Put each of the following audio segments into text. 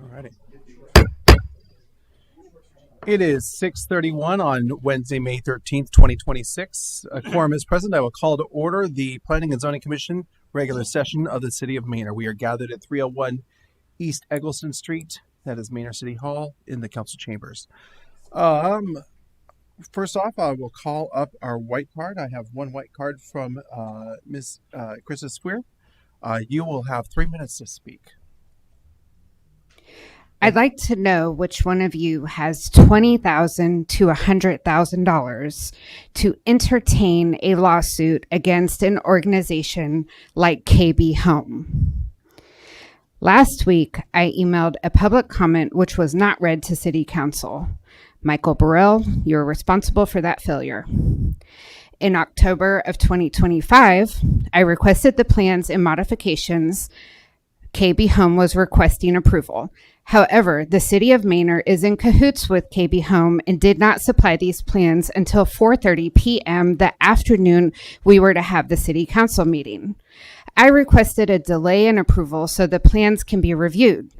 Alrighty. It is 6:31 on Wednesday, May 13th, 2026. A quorum is present. I will call to order the Planning and Zoning Commission regular session of the City of Manor. We are gathered at 301 East Eggleston Street. That is Manor City Hall in the council chambers. First off, I will call up our white card. I have one white card from Ms. Krista Square. You will have 3 minutes to speak. I'd like to know which one of you has $20,000 to $100,000 to entertain a lawsuit against an organization like KB Home. Last week, I emailed a public comment which was not read to City Council. Michael Burrell, you're responsible for that failure. In October of 2025, I requested the plans and modifications KB Home was requesting approval. However, the City of Manor is in cahoots with KB Home and did not supply these plans until 4:30 p.m. the afternoon we were to have the City Council meeting. I requested a delay in approval so the plans can be reviewed.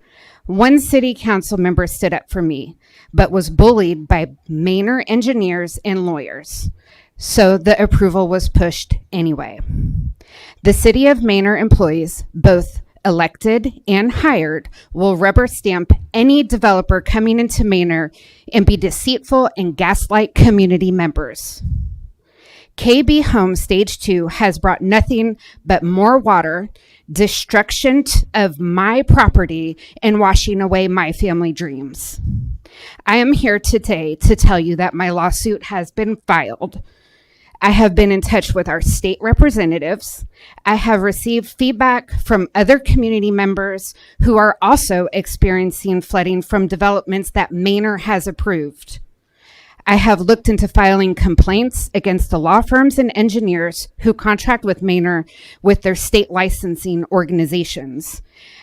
One City Council member stood up for me, but was bullied by Manor engineers and lawyers. So the approval was pushed anyway. The City of Manor employees, both elected and hired, will rubber stamp any developer coming into Manor and be deceitful and gaslight community members. KB Home Stage 2 has brought nothing but more water, destruction of my property, and washing away my family dreams. I am here today to tell you that my lawsuit has been filed. I have been in touch with our state representatives. I have received feedback from other community members who are also experiencing flooding from developments that Manor has approved. I have looked into filing complaints against the law firms and engineers who contract with Manor with their state licensing organizations.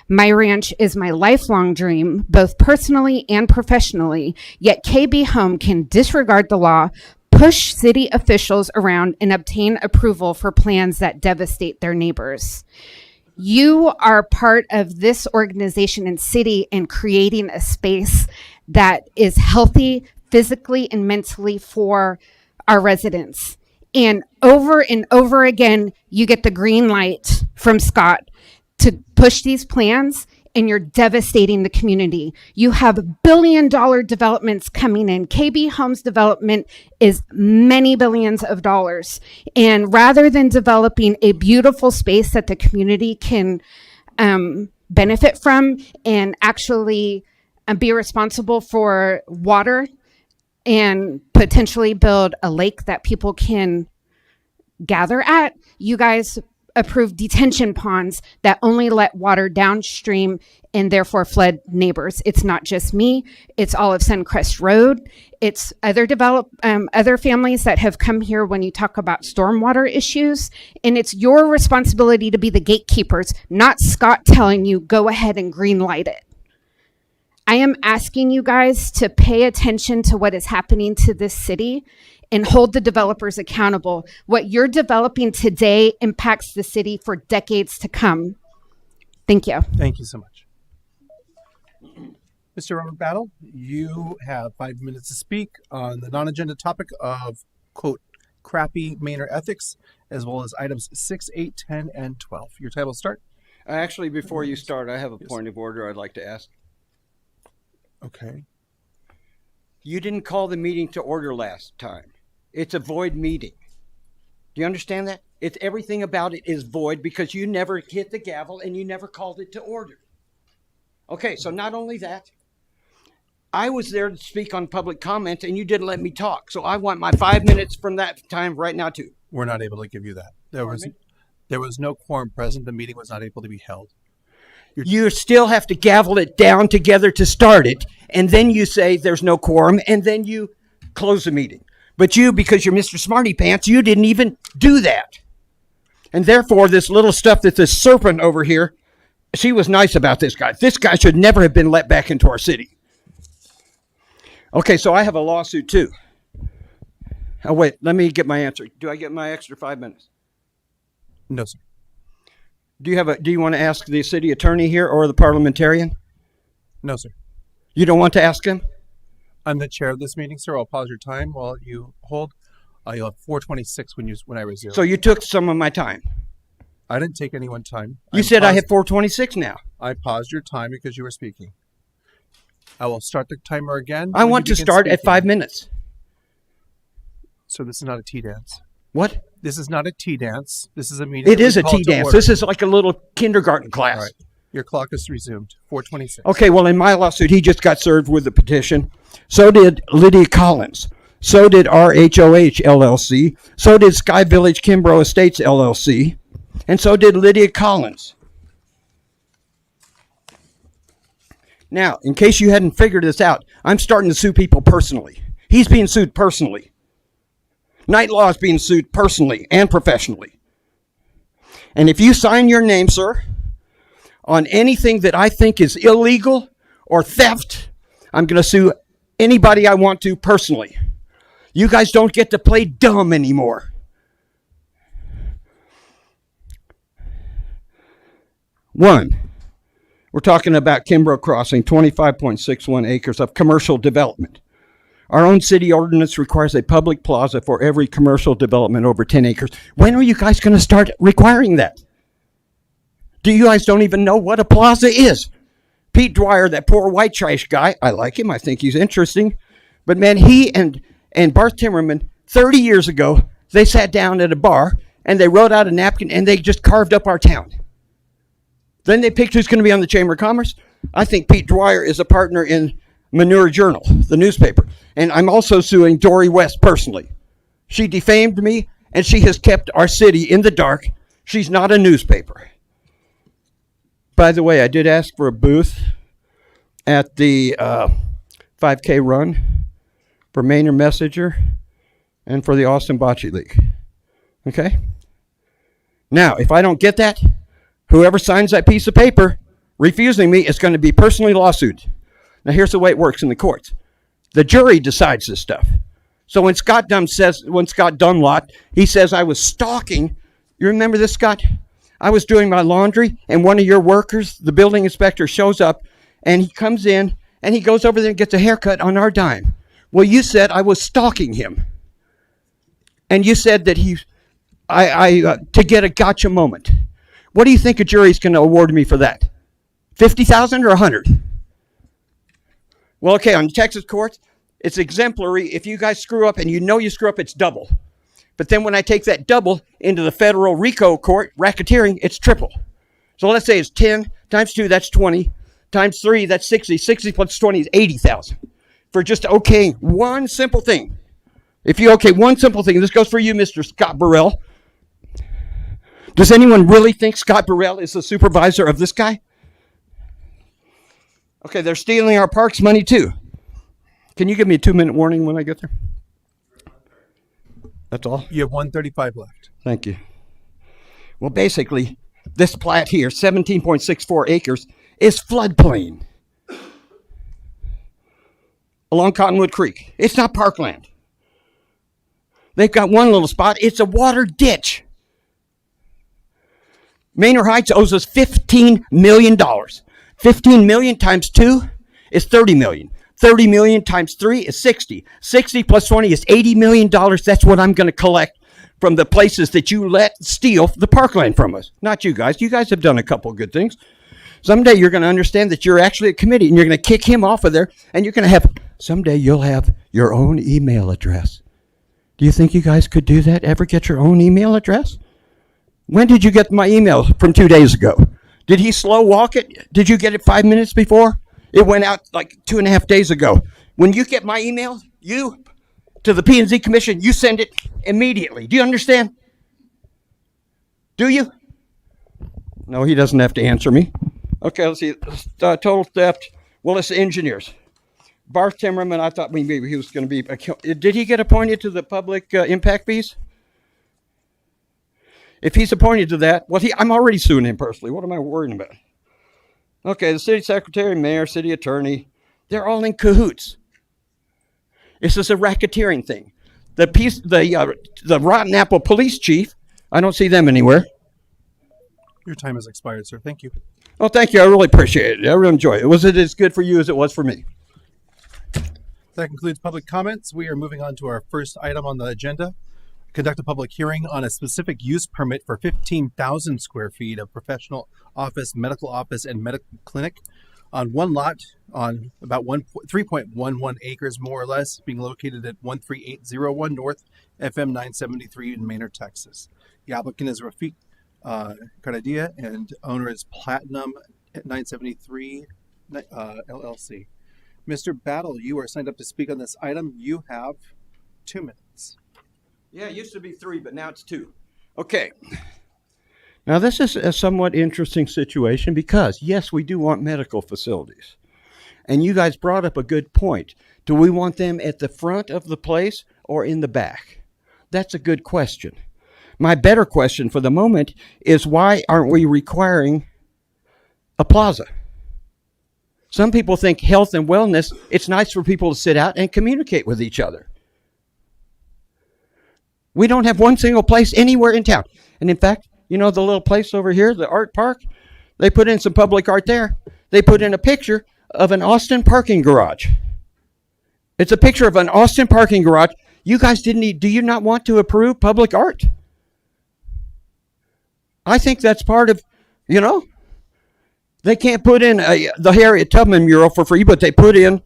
My ranch is my lifelong dream, both personally and professionally, yet KB Home can disregard the law, push city officials around, and obtain approval for plans that devastate their neighbors. You are part of this organization and city in creating a space that is healthy physically and mentally for our residents. And over again, you get the green light from Scott to push these plans, and you're devastating the community. You have $1 billion developments coming in. KB Home's development is many billions of dollars. And rather than developing a beautiful space that the community can benefit from and actually be responsible for water and potentially build a lake that people can gather at, you guys approved detention ponds that only let water downstream and therefore flood neighbors. It's not just me, it's all of Suncrest Road. It's other families that have come here when you talk about stormwater issues. And it's your responsibility to be the gatekeepers, not Scott telling you, go ahead and green light it. I am asking you guys to pay attention to what is happening to this city and hold the developers accountable. What you're developing today impacts the city for decades to come. Thank you. Thank you so much. Mr. Robert Battle, you have 5 minutes to speak on the non-agenda topic of, quote, crappy Manor ethics, as well as items 6, 8, 10, and 12. Your time will start. Actually, before you start, I have a point of order I'd like to ask. Okay. You didn't call the meeting to order last time. It's a void meeting. Do you understand that? It's everything about it is void because you never hit the gavel and you never called it to order. Okay, so not only that, I was there to speak on public comment and you didn't let me talk. So I want my 5 minutes from that time right now too. We're not able to give you that. There was no quorum present. The meeting was not able to be held. You still have to gavel it down together to start it, and then you say there's no quorum, and then you close the meeting. But you, because you're Mr. Smarty Pants, you didn't even do that. And therefore, this little stuff that this serpent over here, she was nice about this guy. This guy should never have been let back into our city. Okay, so I have a lawsuit too. Oh, wait, let me get my answer. Do I get my extra 5 minutes? No, sir. Do you want to ask the city attorney here or the parliamentarian? No, sir. You don't want to ask him? I'm the chair of this meeting, sir. I'll pause your time while you hold. You'll have 4:26 when I resume. So you took some of my time. I didn't take any one time. You said I have 4:26 now. I paused your time because you were speaking. I will start the timer again. I when want you to begin start at speaking. 5 minutes. So this is not a tea dance. What? This is not a tea dance. This is a meeting. It that is we a call tea to dance. order. This is like a little kindergarten class. All right. Your clock is resumed. 4:26. Okay, well, in my lawsuit, he just got served with a petition. So did Lydia Collins. So did RHOH LLC. So did Sky Village Kimbrough Estates LLC. And so did Lydia Collins. Now, in case you hadn't figured this out, I'm starting to sue people personally. He's being sued personally. Night Law is being sued personally and professionally. And if you sign your name, sir, on anything that I think is illegal or theft, I'm going to sue anybody I want to personally. You guys don't get to play dumb anymore. One, we're talking about Kimbrough Crossing, 25.61 acres of commercial development. Our own city ordinance requires a public plaza for every commercial development over 10 acres. When are you guys going to start requiring that? Do you guys don't even know what a plaza is? Pete Dwyer, that poor white trash guy, I like him. I think he's interesting. But man, he and Barth Timmerman, 30 years ago, they sat down at a bar and they wrote out a napkin and they just carved up our town. Then they picked who's going to be on the Chamber of Commerce. I think Pete Dwyer is a partner in Manure Journal, the newspaper. And I'm also suing Dory West personally. She defamed me and she has kept our city in the dark. She's not a newspaper. By the way, I did ask for a booth at the 5K run for Maynard Messenger and for the Austin Bocce League. Okay? Now, if I don't get that, whoever signs that piece of paper refusing me is going to be personally lawsuited. Now, here's the way it works in the courts. The jury decides this stuff. So when Scott Dunlop, he says I was stalking. You remember this, Scott? I was doing my laundry, and one of your workers, the building inspector, shows up, and he comes in, and he goes over there and gets a haircut on our dime. Well, you said I was stalking him. And you said that to get a gotcha moment. What do you think a jury's going to award me for that? $50,000 or $100,000? Well, okay, on Texas courts, it's exemplary. If you guys screw up and you know you screw up, it's double. But then when I take that double into the federal RICO court, racketeering, it's triple. So let's say it's 10 times 2, that's 20. Times 3, that's 60. 60 plus 20 is 80,000. For just okaying one simple thing. If you okay one simple thing, this goes for you, Mr. Scott Burrell. Does anyone really think Scott Burrell is the supervisor of this guy? Okay, they're stealing our parks money too. Can you give me a 2-minute warning when I get there? That's all? You have 1:35 left. Thank you. Well, basically, this plat here, 17.64 acres, is floodplain along Cottonwood Creek. It's not parkland. They've got one little spot. It's a water ditch. Manor Heights owes us $15 million. 15 million times 2 is 30 million. 30 million times 3 is 60. 60 plus 20 is $80 million. That's what I'm going to collect from the places that you let steal the parkland from us. Not you guys. You guys have done a couple of good things. Someday you're going to understand that you're actually a committee and you're going to kick him off of there and you're going to have, someday you'll have your own email address. Do you think you guys could do that? Ever get your own email address? When did you get my email from 2 days ago? Did he slow walk it? Did you get it 5 minutes before? It went out like 2.5 days ago. When you get my email, you, to the P&Z Commission, you send it immediately. Do you understand? Do you? No, he doesn't have to answer me. Okay, let's see. Total theft. Well, it's the engineers. Barth Timmerman, I thought maybe he was going to be... Did he get appointed to the public impact fees? If he's appointed to that, well, I'm already suing him personally. What am I worrying about? Okay, the city secretary, mayor, city attorney, they're all in cahoots. This is a racketeering thing. The Rotten Apple police chief, I don't see them anywhere. Your time has expired, sir. Thank you. Well, thank you. I really appreciate it. I really enjoy it. Was it as good for you as it was for me? That concludes public comments. We are moving on to our first item on the agenda. Conduct a public hearing on a specific use permit for 15,000 square feet of professional office, medical office, and medical clinic on one lot on about 3.11 acres, more or less, being located at 13801 North FM 973 in Manor, Texas. The applicant is Rafiq Karadia, and owner is Platinum 973 LLC. Mr. Battle, you are signed up to speak on this item. You have 2 minutes. Yeah, it used to be 3, but now it's 2. Okay. Now, this is a somewhat interesting situation because, yes, we do want medical facilities. And you guys brought up a good point. Do we want them at the front of the place or in the back? That's a good question. My better question for the moment is why aren't we requiring a plaza? Some people think health and wellness, it's nice for people to sit out and communicate with each other. We don't have one single place anywhere in town. And in fact, you know the little place over here, the art park? They put in some public art there. They put in a picture of an Austin parking garage. It's a picture of an Austin parking garage. You guys do you not want to approve public art? I think that's part of, they can't put in the Harriet Tubman mural for free, but they put in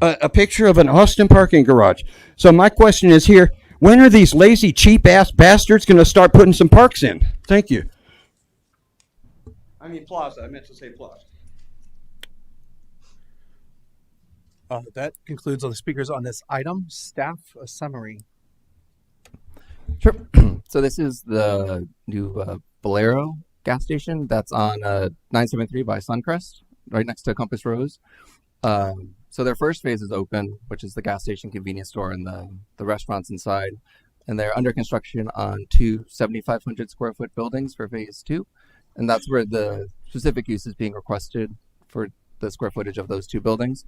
a picture of an Austin parking garage. So my question is here, when are these lazy, cheap-ass bastards going to start putting some parks in? Thank you. I mean plaza. I meant to say plaza. That concludes all the speakers on this item. Staff, a summary. Sure. So this is the new Bolero gas station that's on 973 by Suncrest, right next to Compass Rose. So their first phase is open, which is the gas station, convenience store, and the restaurants inside. And they're under construction on 2 7,500 square foot buildings for phase 2. And that's where the specific use is being requested for the square footage of those 2 buildings.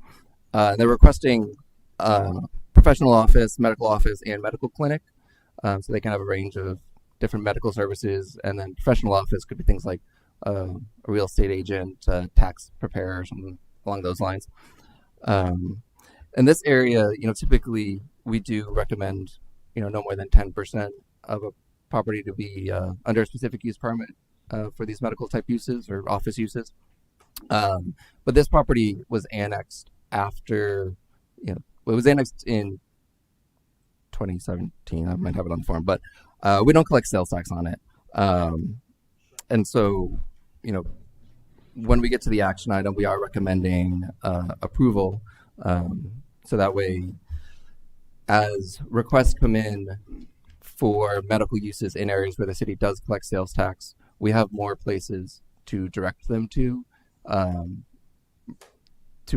They're requesting professional office, medical office, and medical clinic. So they can have a range of different medical services. And then professional office could be things like a real estate agent, tax preparer, something along those lines. In this area, typically we do recommend, no more than 10% of a property to be under a specific use permit for these medical type uses or office uses. But this property was annexed after, it was annexed in 2017. I might have it on the form, but we don't collect sales tax on it. And so, when we get to the action item, we are recommending approval. So that way, as requests come in for medical uses in areas where the city does collect sales tax, we have more places to direct them to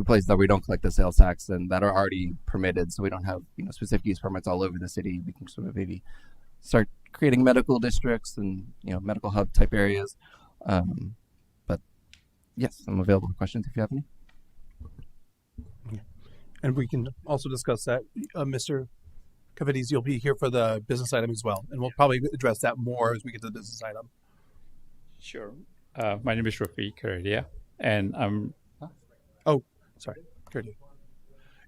places that we don't collect the sales tax and that are already permitted. So we don't have specific use permits all over the city. We can sort of maybe start creating medical districts and medical hub type areas. But yes, I'm available for questions if you have any. And we can also discuss that. Mr. Kavadis, you'll be here for the business item as well. And we'll probably address that more as we get to the business item. Sure. My name is Rafiq Karadia, and I'm... Oh, sorry. Karadia.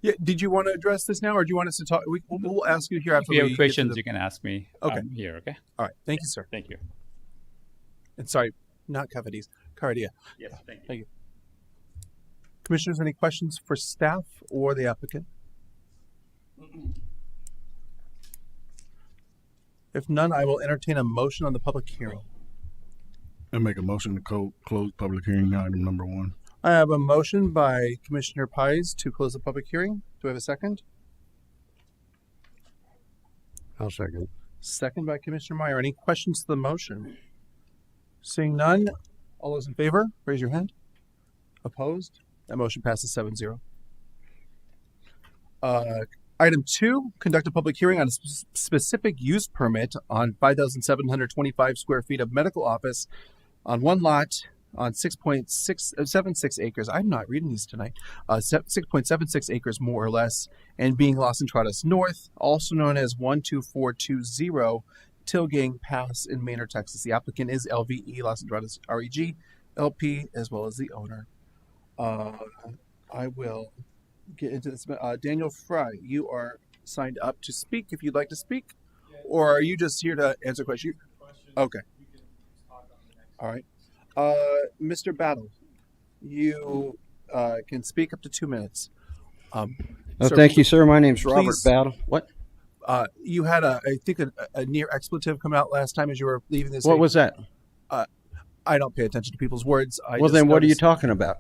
Yeah, did you want to address this now, or do you want us to talk? We'll ask you here after if you we have questions, you can ask me. Okay. I'm here, okay? All right. Thank you, sir. Thank you. And sorry, not Kavadis. Karadia. Yes, thank you. Thank you. Commissioners, any questions for staff or the applicant? If none, I will entertain a motion on the public hearing. I make a motion to close public hearing item number 1. I have a motion by Commissioner Pies to close the public hearing. Do I have a second? I'll second. Second by Commissioner Meyer. Any questions to the motion? Seeing none, all those in favor, raise your hand. Opposed? That motion passes 7-0. Item 2, conduct a public hearing on a specific use permit on 5,725 square feet of medical office on one lot on 6.76 acres. I'm not reading these tonight. 6.76 acres more or less, and being Los Entradas North, also known as 12420 Tilgang Pass in Manor, Texas. The applicant is LVE Los Andrades REG LP, as well as the owner. I will get into this. Daniel Fry, you are signed up to speak if you'd like to speak, or are you just here to answer questions? Okay. All right. Mr. Battle, you can speak up to 2 minutes. Sir, Thank you, sir. My name's Robert please- Battle. What? You had I think a near expletive come out last time as you were leaving this. What was that? I don't pay attention to people's words. Well, then what are you talking about?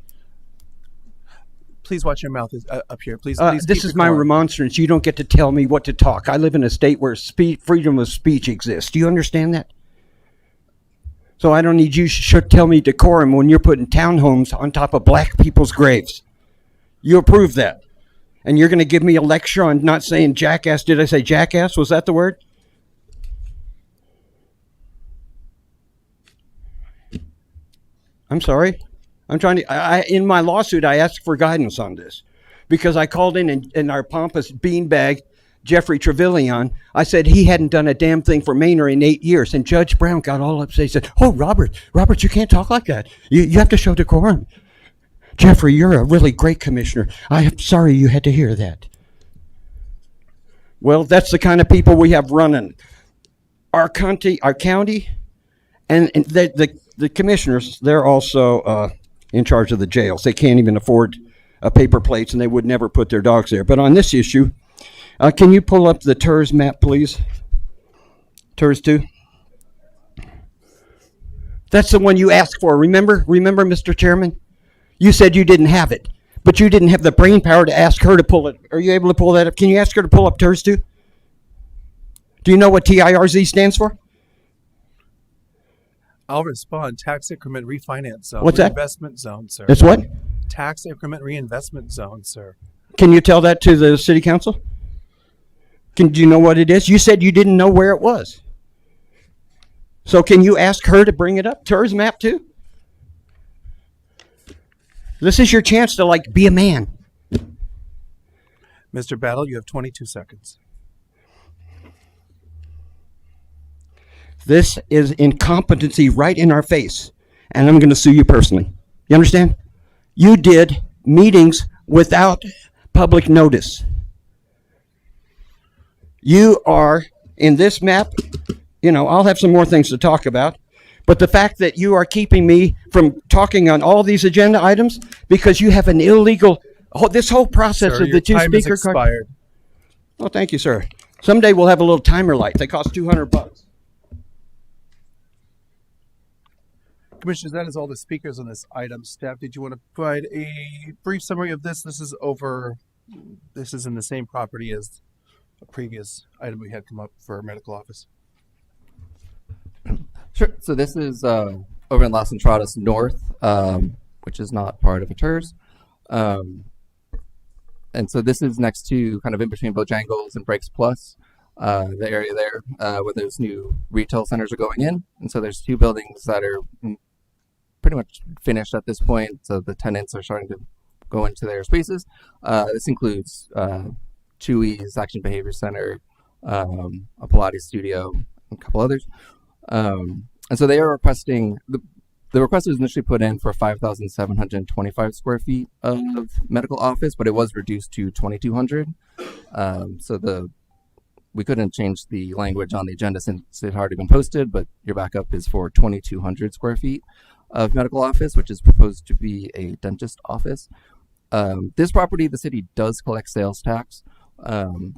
Please watch your mouth up here. Please. This keep is it my calm. remonstrance. You don't get to tell me what to talk. I live in a state where freedom of speech exists. Do you understand that? So I don't need you to tell me decorum when you're putting townhomes on top of black people's graves. You approve that. And you're going to give me a lecture on not saying jackass. Did I say jackass? Was that the word? I'm sorry. I'm trying to, in my lawsuit, I asked for guidance on this because I called in our pompous beanbag, Jeffrey Trevelyan. I said he hadn't done a damn thing for Manor in 8 years. And Judge Brown got all upset. He said, "Oh, Robert, you can't talk like that. You have to show decorum. Jeffrey, you're a really great commissioner. I'm sorry you had to hear that." Well, that's the kind of people we have running our county, and the commissioners. They're also in charge of the jails. They can't even afford paper plates, and they would never put their dogs there. But on this issue, can you pull up the TERS map, please? TERS 2. That's the one you asked for. Remember, Mr. Chairman? You said you didn't have it, but you didn't have the brain power to ask her to pull it. Are you able to pull that up? Can you ask her to pull up TERS 2? Do you know what TIRZ stands for? I'll respond. Tax increment refinance zone. What's that? Reinvestment zone, sir. It's what? Tax increment reinvestment zone, sir. Can you tell that to the city council? Do you know what it is? You said you didn't know where it was. So can you ask her to bring it up? TERS map 2? This is your chance to be a man. Mr. Battle, you have 22 seconds. This is incompetency right in our face, and I'm going to sue you personally. You understand? You did meetings without public notice. You are, in this map, I'll have some more things to talk about, but the fact that you are keeping me from talking on all these agenda items because you have an illegal, this whole process Sir, of your the two time has speaker card. expired. Oh, thank you, sir. Someday we'll have a little timer light. They cost $200. Commissioners, that is all the speakers on this item. Staff, did you want to provide a brief summary of this? This is in the same property as a previous item we had come up for our medical office. Sure. So this is over in Las Entradas North, which is not part of a TERS. And so this is next to kind of in between Bojangles and Breaks Plus, the area there where those new retail centers are going in. And so there's 2 buildings that are pretty much finished at this point. So the tenants are starting to go into their spaces. This includes Chewy's Action Behavior Center, a Pilates studio, and a couple others. And so they are requesting, the request was initially put in for 5,725 square feet of medical office, but it was reduced to 2,200. So we couldn't change the language on the agenda since it had already been posted, but your backup is for 2,200 square feet of medical office, which is proposed to be a dentist office. This property, the city does collect sales tax. And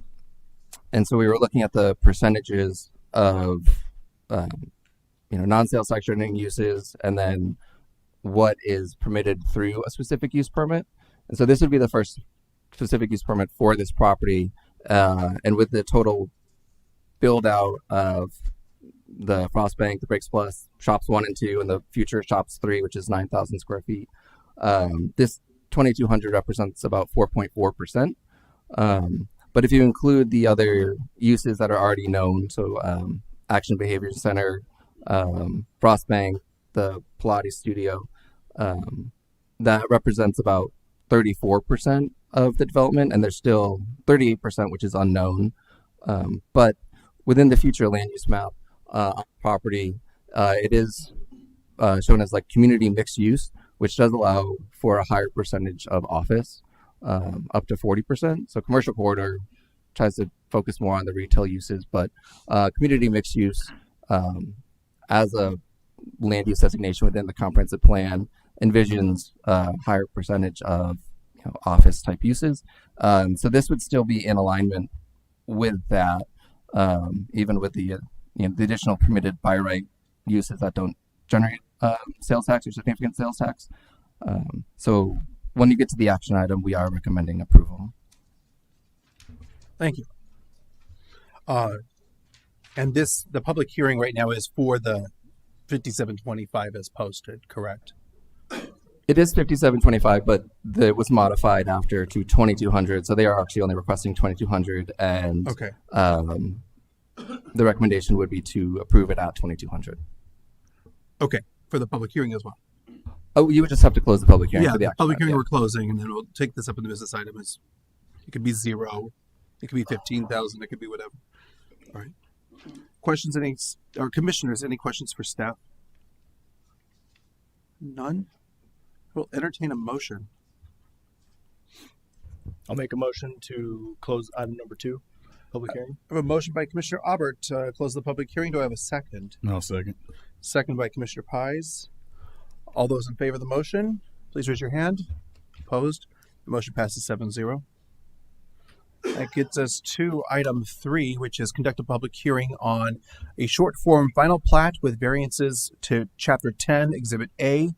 so we were looking at the percentages of non-sales tax generating uses, and then what is permitted through a specific use permit. And so this would be the first specific use permit for this property, and with the total build out of the Frost Bank, the Breaks Plus, shops 1 and 2, and the future shops 3, which is 9,000 square feet. This 2,200 represents about 4.4%. But if you include the other uses that are already known, so Action Behavior Center, Frost Bank, the Pilates studio, that represents about 34% of the development, and there's still 38%, which is unknown. But within the future land use map, on property. It is shown as like community mixed use, which does allow for a higher percentage of office, up to 40%. So commercial corridor tries to focus more on the retail uses, but community mixed use as a land use designation within the comprehensive plan envisions a higher percentage of office type uses. So this would still be in alignment with that, even with the the additional permitted by right uses that don't generate sales tax or significant sales tax. So when you get to the action item, we are recommending approval. Thank you. And the public hearing right now is for the 5725 as posted, correct? It is 5725, but it was modified after to 2200. So they are actually only requesting 2200, and Okay. The recommendation would be to approve it at 2200. Okay, for the public hearing as well. Oh, you would just have to close the public hearing Yeah, for the the action public item, hearing yeah. we're closing, and then we'll take this up in the business item. It could be 0, it could be 15,000, it could be whatever. All right. Questions? Or commissioners? Any questions for staff? None. We'll entertain a motion. I'll make a motion to close item number 2, public hearing. I have a motion by Commissioner Aubert to close the public hearing. Do I have a second? No second. Second by Commissioner Pies. All those in favor of the motion, please raise your hand. Opposed? The motion passes 7-0. That gets us to item 3, which is conduct a public hearing on a short form final plat with variances to Chapter 10, Exhibit A,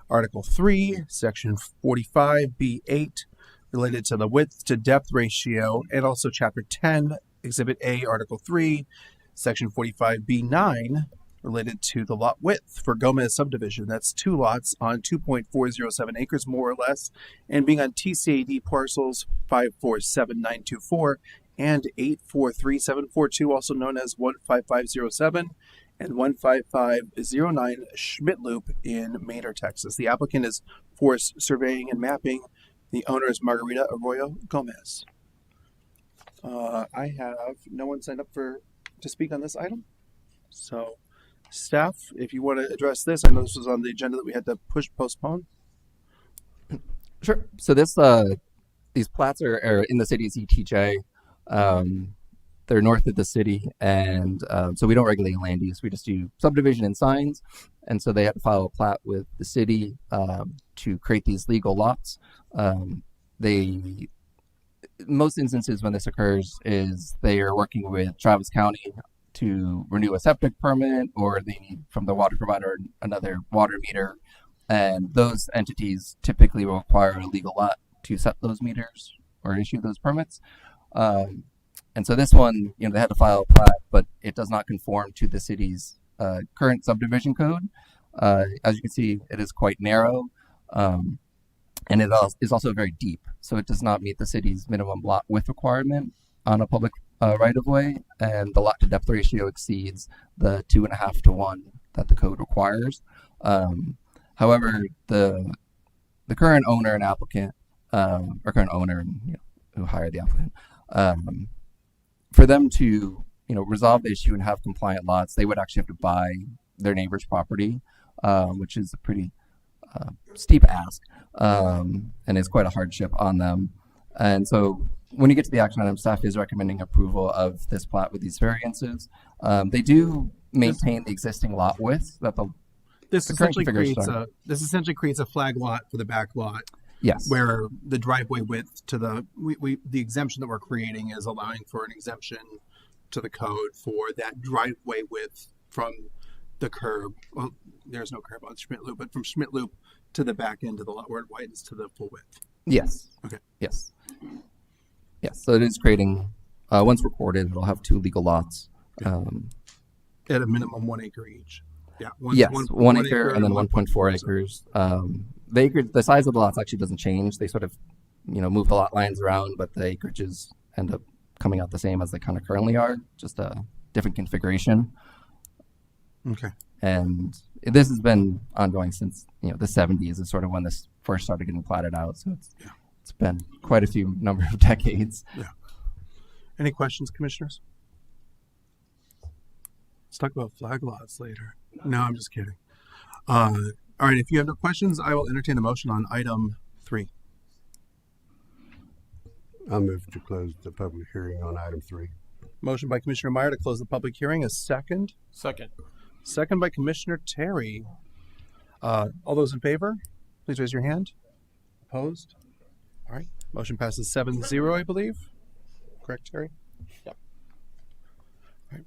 Article 3, Section 45B8, related to the width to depth ratio, and also Chapter 10, Exhibit A, Article 3, Section 45B9, related to the lot width for Gomez subdivision. That's 2 lots on 2.407 acres, more or less, and being on TCAD parcels 547924 and 843742, also known as 15507 and 15509 Schmidt Loop in Manor, Texas. The applicant is Forest Surveying and Mapping. The owner is Margarita Arroyo Gomez. I have no one signed up to speak on this item. So, staff, if you want to address this, I know this was on the agenda that we had to postpone. Sure. So these plats are in the city's ETJ. They're north of the city, and so we don't regulate land use. We just do subdivision and signs, and so they had to file a plat with the city to create these legal lots. Most instances when this occurs is they are working with Travis County to renew a septic permit, or they need from the water provider another water meter, and those entities typically will require a legal lot to set those meters or issue those permits. And so this one, they had to file a plat, but it does not conform to the city's current subdivision code. As you can see, it is quite narrow, and it is also very deep. So it does not meet the city's minimum lot width requirement on a public right-of-way, and the lot to depth ratio exceeds the 2.5 to 1 that the code requires. However, the current owner and applicant, or current owner who hired the applicant, for them to resolve the issue and have compliant lots, they would actually have to buy their neighbor's property, which is a pretty steep ask, and it's quite a hardship on them. And so when you get to the action item, staff is recommending approval of this plat with these variances. They do maintain the existing lot width that This The current essentially creates a flag lot for the back lot, yes. where the driveway width to the exemption that we're creating is allowing for an exemption to the code for that driveway width from the curb. Well, there's no curb on Schmidt Loop, but from Schmidt Loop to the back end of the lot where it widens to the full width. Yes. Okay. Yes. Yes. So it is creating, once recorded, it'll have 2 legal lots. At a minimum 1 acre each. Yeah. One acre and then 1.4 acres. The size of the lots actually doesn't change. They sort of, move the lot lines around, but the acreages end up coming out the same as they kind of currently are, just a different configuration. Okay. And this has been ongoing since, the 70s is sort of when this first started getting platted out. So it's been quite a few number of decades. Any questions, commissioners? Let's talk about flag lots later. No, I'm just kidding. All right, if you have no questions, I will entertain a motion on item 3. I'll move to close the public hearing on item 3. Motion by Commissioner Meyer to close the public hearing. A second. Second. Second by Commissioner Terry. All those in favor, please raise your hand. Opposed? All right. Motion passes 7-0, I believe. Correct, Terry? Yep. All right.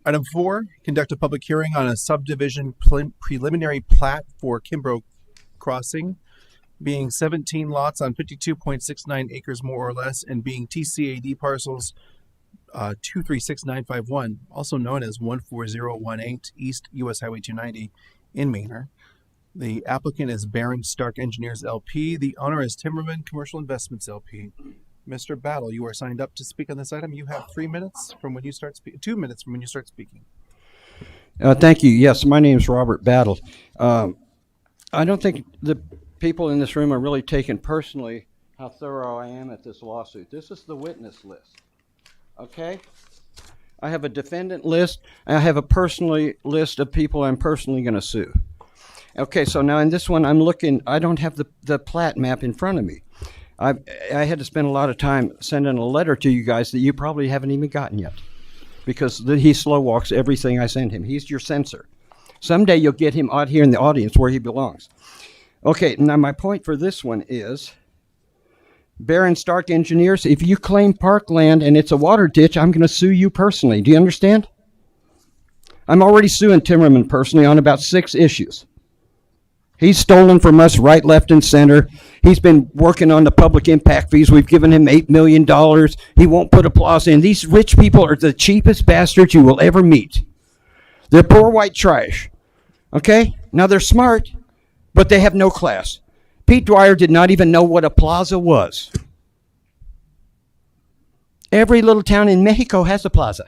Item 4, conduct a public hearing on a subdivision preliminary plat for Kimbrough Crossing, being 17 lots on 52.69 acres more or less, and being TCAD parcels 236951, also known as 14018 East US Highway 290 in Manor. The applicant is Baron Stark Engineers LP. The owner is Timmerman Commercial Investments LP. Mr. Battle, you are signed up to speak on this item. You have 3 minutes from when you start speaking. 2 minutes from when you start speaking. Thank you. Yes, my name is Robert Battle. I don't think the people in this room are really taking personally how thorough I am at this lawsuit. This is the witness list. Okay? I have a defendant list. I have a personally list of people I'm personally going to sue. Okay, so now in this one, I'm looking, I don't have the plat map in front of me. I had to spend a lot of time sending a letter to you guys that you probably haven't even gotten yet, because he slow walks everything I send him. He's your censor. Someday you'll get him out here in the audience where he belongs. Okay, now my point for this one is, Baron Stark Engineers, if you claim parkland and it's a water ditch, I'm going to sue you personally. Do you understand? I'm already suing Timmerman personally on about 6 issues. He's stolen from us right, left, and center. He's been working on the public impact fees. We've given him $8 million. He won't put a plaza in. These rich people are the cheapest bastards you will ever meet. They're poor white trash. Okay? Now they're smart, but they have no class. Pete Dwyer did not even know what a plaza was. Every little town in Mexico has a plaza.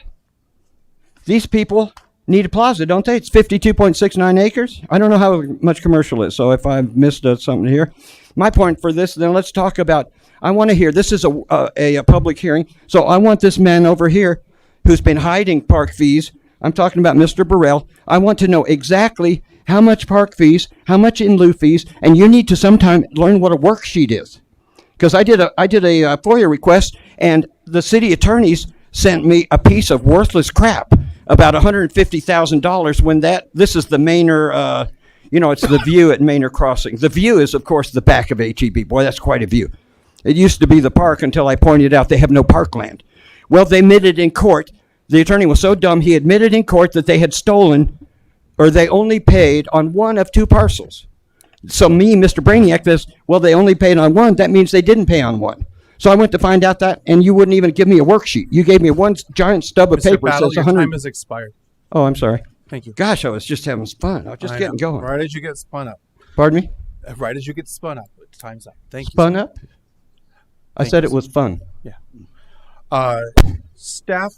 These people need a plaza, don't they? It's 52.69 acres. I don't know how much commercial is, so if I've missed something here. My point for this, then let's talk about, I want to hear, this is a public hearing, so I want this man over here who's been hiding park fees, I'm talking about Mr. Burrell, I want to know exactly how much park fees, how much in lieu fees, and you need to sometime learn what a worksheet is. Because I did a FOIA request, and the city attorneys sent me a piece of worthless crap about $150,000 when this is the Manor, it's the view at Manor Crossing. The view is, of course, the back of HEB. Boy, that's quite a view. It used to be the park until I pointed out they have no parkland. Well, they admitted in court, the attorney was so dumb, he admitted in court that they had stolen, or they only paid on one of 2 parcels. So me, Mr. Brainiac, says, well, they only paid on one. That means they didn't pay on one. So I went to find out that, and you wouldn't even give me a worksheet. You gave me one giant stub of Mr. paper that Battle, says your 100. time has expired. Oh, I'm sorry. Thank you. Gosh, I was just having fun. I was just I getting know. going. Right as you get spun up. Pardon me? Right as you get spun up. Time's up. Thank you. Spun up? I Thank said you, it was fun. Staff,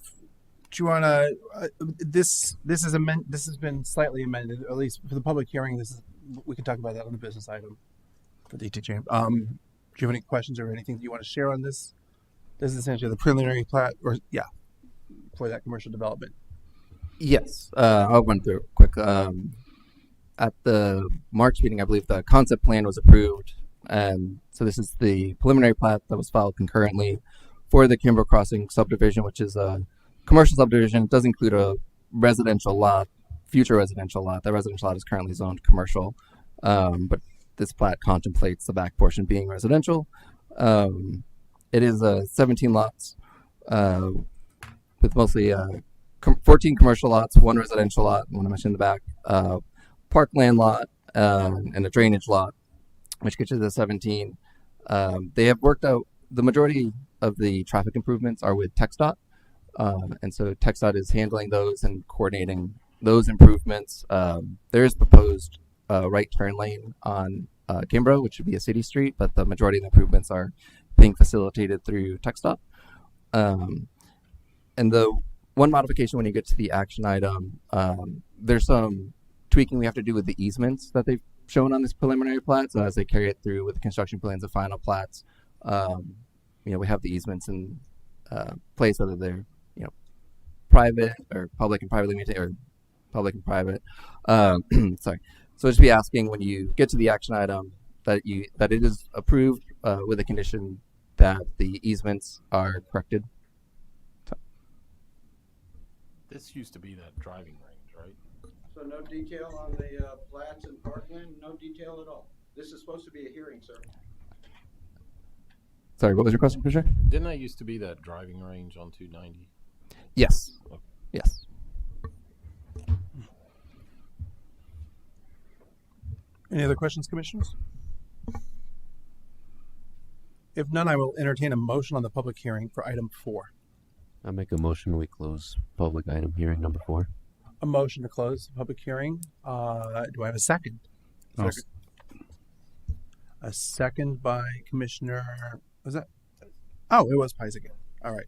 do you want to? This has been slightly amended, at least for the public hearing. We can talk about that on the business item for the ETJ. Do you have any questions or anything that you want to share on this? This is essentially the preliminary plat, for that commercial development. Yes, I'll run through it quick. At the March meeting, I believe the concept plan was approved, and so this is the preliminary plat that was filed concurrently for the Kimbrough Crossing subdivision, which is a commercial subdivision. It does include a residential lot, future residential lot. That residential lot is currently zoned commercial, but this plat contemplates the back portion being residential. It is 17 lots with mostly 14 commercial lots, 1 residential lot, one I mentioned in the back, parkland lot, and a drainage lot, which gets you to 17. They have worked out, the majority of the traffic improvements are with TxDOT, and so TxDOT is handling those and coordinating those improvements. There is proposed right turn lane on Kimbrough, which would be a city street, but the majority of the improvements are being facilitated through TxDOT. And the one modification when you get to the action item, there's some tweaking we have to do with the easements that they've shown on this preliminary plat. So as they carry it through with the construction plans and final plats, we have the easements in place, whether they're private or public and privately maintained, or public and private. Sorry. So just be asking when you get to the action item that it is approved with a condition that the easements are corrected. This used to be that driving range, right? So no detail on the plats and parkland, no detail at all. This is supposed to be a hearing, sir. Sorry, what was your question, Commissioner? Didn't that used to be that driving range on 290? Yes. Yes. Any other questions, commissioners? If none, I will entertain a motion on the public hearing for item 4. I make a motion we close public item hearing number 4. A motion to close the public hearing. Do I have a second? I'll A second by Commissioner. Was that? Oh, it was Pies again. All right.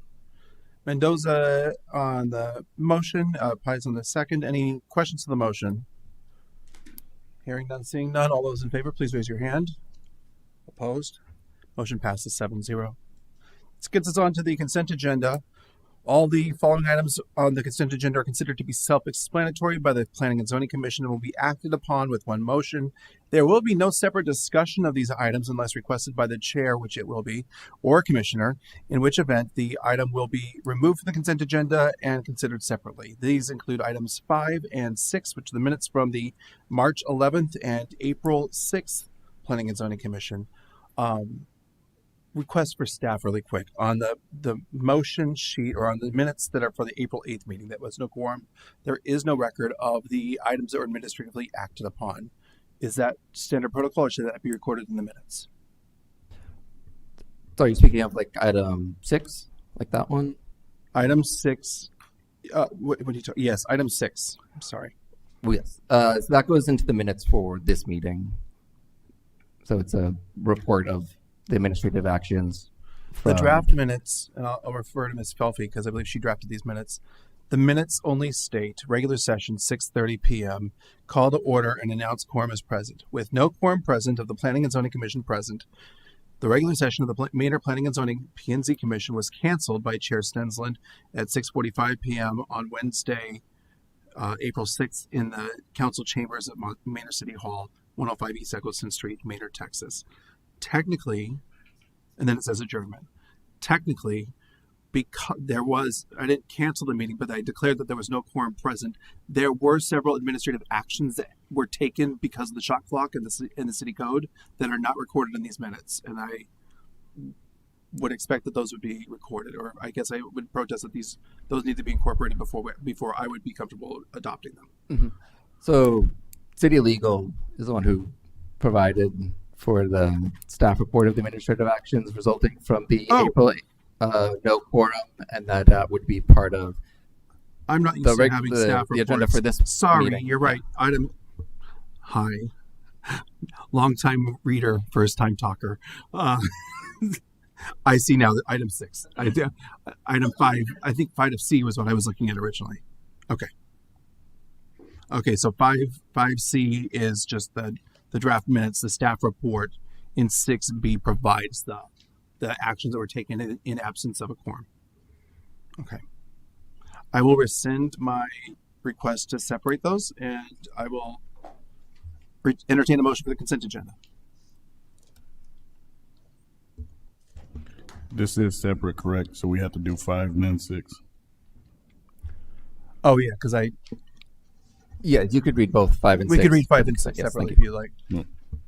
Mendoza on the motion. Pies on the second. Any questions to the motion? Hearing none, seeing none. All those in favor, please raise your hand. Opposed? Motion passes 7-0. This gets us on to the consent agenda. All the following items on the consent agenda are considered to be self-explanatory by the Planning and Zoning Commission and will be acted upon with one motion. There will be no separate discussion of these items unless requested by the chair, which it will be, or commissioner, in which event the item will be removed from the consent agenda and considered separately. These include items 5 and 6, which are the minutes from the March 11th and April 6th Planning and Zoning Commission. Request for staff really quick on the motion sheet or on the minutes that are for the April 8th meeting. That was no quorum. There is no record of the items that were administratively acted upon. Is that standard protocol or should that be recorded in the minutes? So are you speaking of like item 6, like that one? Item 6. What do you talk? Yes, item 6. I'm sorry. Oh, yes. So that goes into the minutes for this meeting. So it's a report of the administrative actions. The draft minutes, and I'll refer to Ms. Felfy because I believe she drafted these minutes. The minutes only state regular session 6:30 p.m. Call to order and announce quorum is present. With no quorum present of the Planning and Zoning Commission present, the regular session of the Maynard Planning and Zoning P&Z Commission was canceled by Chair Stensland at 6:45 p.m. on Wednesday, April 6th in the council chambers at Maynard City Hall, 105 East Eccleston Street, Maynard, Texas. Technically, and then it says adjournment. Technically, because I didn't cancel the meeting, but I declared that there was no quorum present. There were several administrative actions that were taken because of the shot clock in the city code that are not recorded in these minutes, and I would expect that those would be recorded, or I guess I would protest that those need to be incorporated before I would be comfortable adopting them. Mm-hmm. So, City Legal is the one who provided for the staff report of the administrative actions resulting from the April no quorum, and that would be part of. I'm not used to having staff reports. The agenda for this. Sorry, meeting. You're right. Hi, long time reader, first time talker. I see now that item 6. Item 5. I think 5C was what I was looking at originally. Okay. So 5C is just the draft minutes. The staff report in 6B provides the actions that were taken in absence of a quorum. Okay. I will rescind my request to separate those, and I will entertain a motion for the consent agenda. This is separate, correct? So we have to do 5 and then 6. Oh yeah, because Yeah, you could read both 5 and 6. We could read 5 and 6 Yes, separately thank if you like.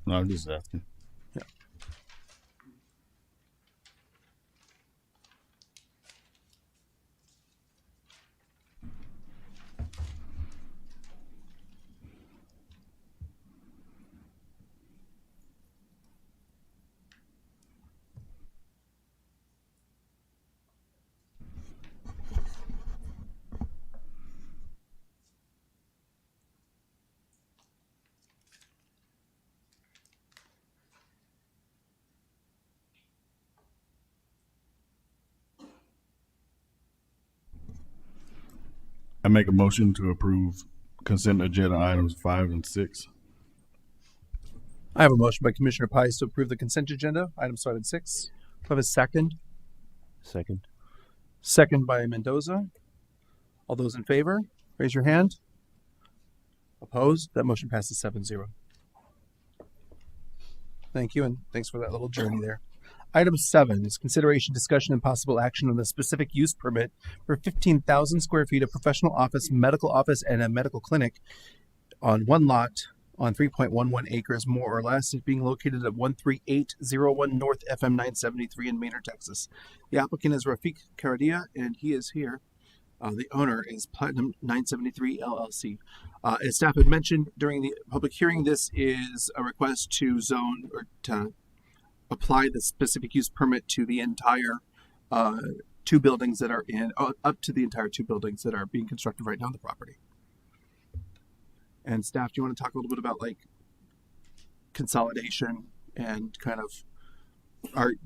No, I'm just asking. I make a motion to approve consent agenda items 5 and 6. I have a motion by Commissioner Pies to approve the consent agenda, items 5 and 6. Do I have a second? Second. Second by Mendoza. All those in favor, raise your hand. Opposed? That motion passes 7-0. Thank you, and thanks for that little journey there. Item 7 is consideration, discussion, and possible action on the specific use permit for 15,000 square feet of professional office, medical office, and a medical clinic on one lot on 3.11 acres, more or less, it being located at 13801 North FM 973 in Maynard, Texas. The applicant is Rafiq Karadia, and he is here. The owner is Platinum 973 LLC. As staff had mentioned during the public hearing, this is a request to zone or to apply the specific use permit to the entire two buildings that are up to the entire two buildings that are being constructed right now on the property. And staff, do you want to talk a little bit about like consolidation and kind of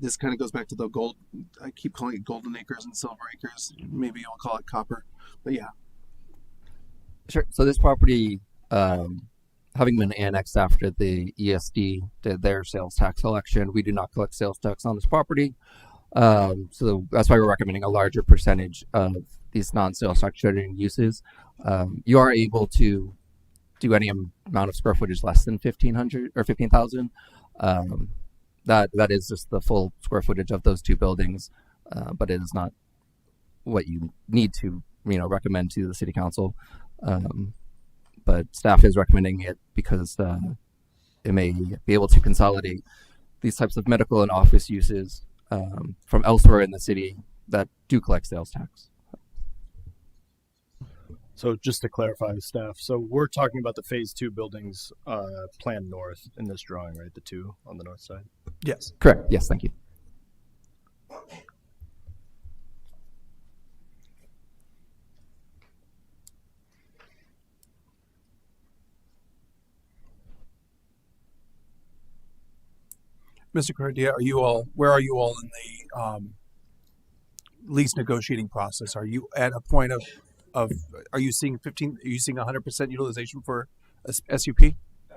this kind of goes back to the gold. I keep calling it golden acres and silver acres. Maybe you'll call it copper, but yeah. Sure. So this property, having been annexed after the ESD did their sales tax collection, we do not collect sales tax on this property. So that's why we're recommending a larger percentage of these non-sales tax generating uses. You are able to do any amount of square footage less than 1,500 or 15,000. That is just the full square footage of those two buildings, but it is not what you need to recommend to the city council. But staff is recommending it because it may be able to consolidate these types of medical and office uses from elsewhere in the city that do collect sales tax. So just to clarify with staff, so we're talking about the phase 2 buildings planned north in this drawing, right? The two on the north side? Yes. Correct. Yes, thank you. Mr. Cordia, where are you all in the lease negotiating process? Are you at a point of are you seeing 100% utilization for a SUP? No,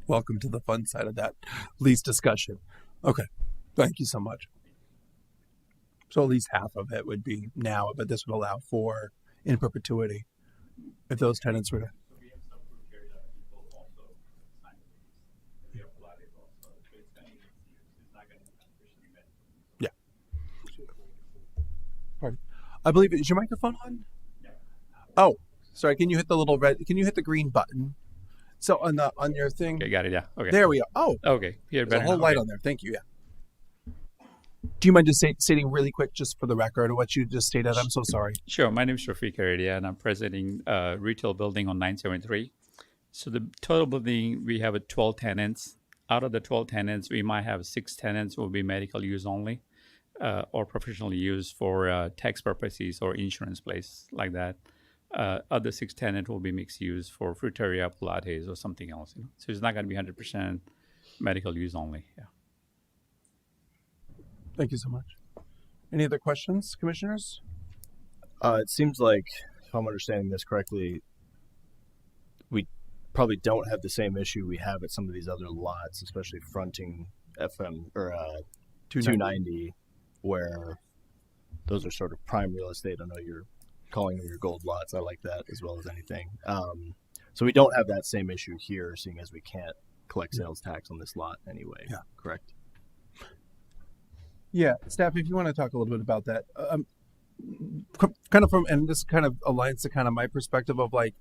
Welcome to the fun side of that lease discussion. Okay, thank you so much. So at least half of it would be now, but this would allow for in perpetuity if those tenants were to. Yeah. Pardon. I believe is your microphone on? Oh, sorry. Can you hit the little red? Can you hit the green button? So on your thing. Okay, got it. Yeah. Okay. There we go. Oh. Okay. Here, There's a whole light on there. Thank you. Yeah. Do you mind just stating really quick, just for the record, what you just stated? I'm so sorry. Sure. My name is Rafiq Karadia, and I'm presenting a retail building on 973. So the total building, we have 12 tenants. Out of the 12 tenants, we might have 6 tenants will be medical use only, or professional use for tax purposes or insurance place like that. Other 6 tenants will be mixed use for fruiteria, Pilates, or something else. So it's not going to be 100% medical use only. Yeah. Thank you so much. Any other questions, commissioners? It seems like, if I'm understanding this correctly, we probably don't have the same issue we have at some of these other lots, especially fronting FM or 290, where those are sort of prime real estate. I know you're calling them your gold lots. I like that as well as anything. So we don't have that same issue here, seeing as we can't collect sales tax on this lot anyway. Yeah. Correct. Yeah, staff, if you want to talk a little bit about that, kind of from, and this kind of aligns to kind of my perspective of like,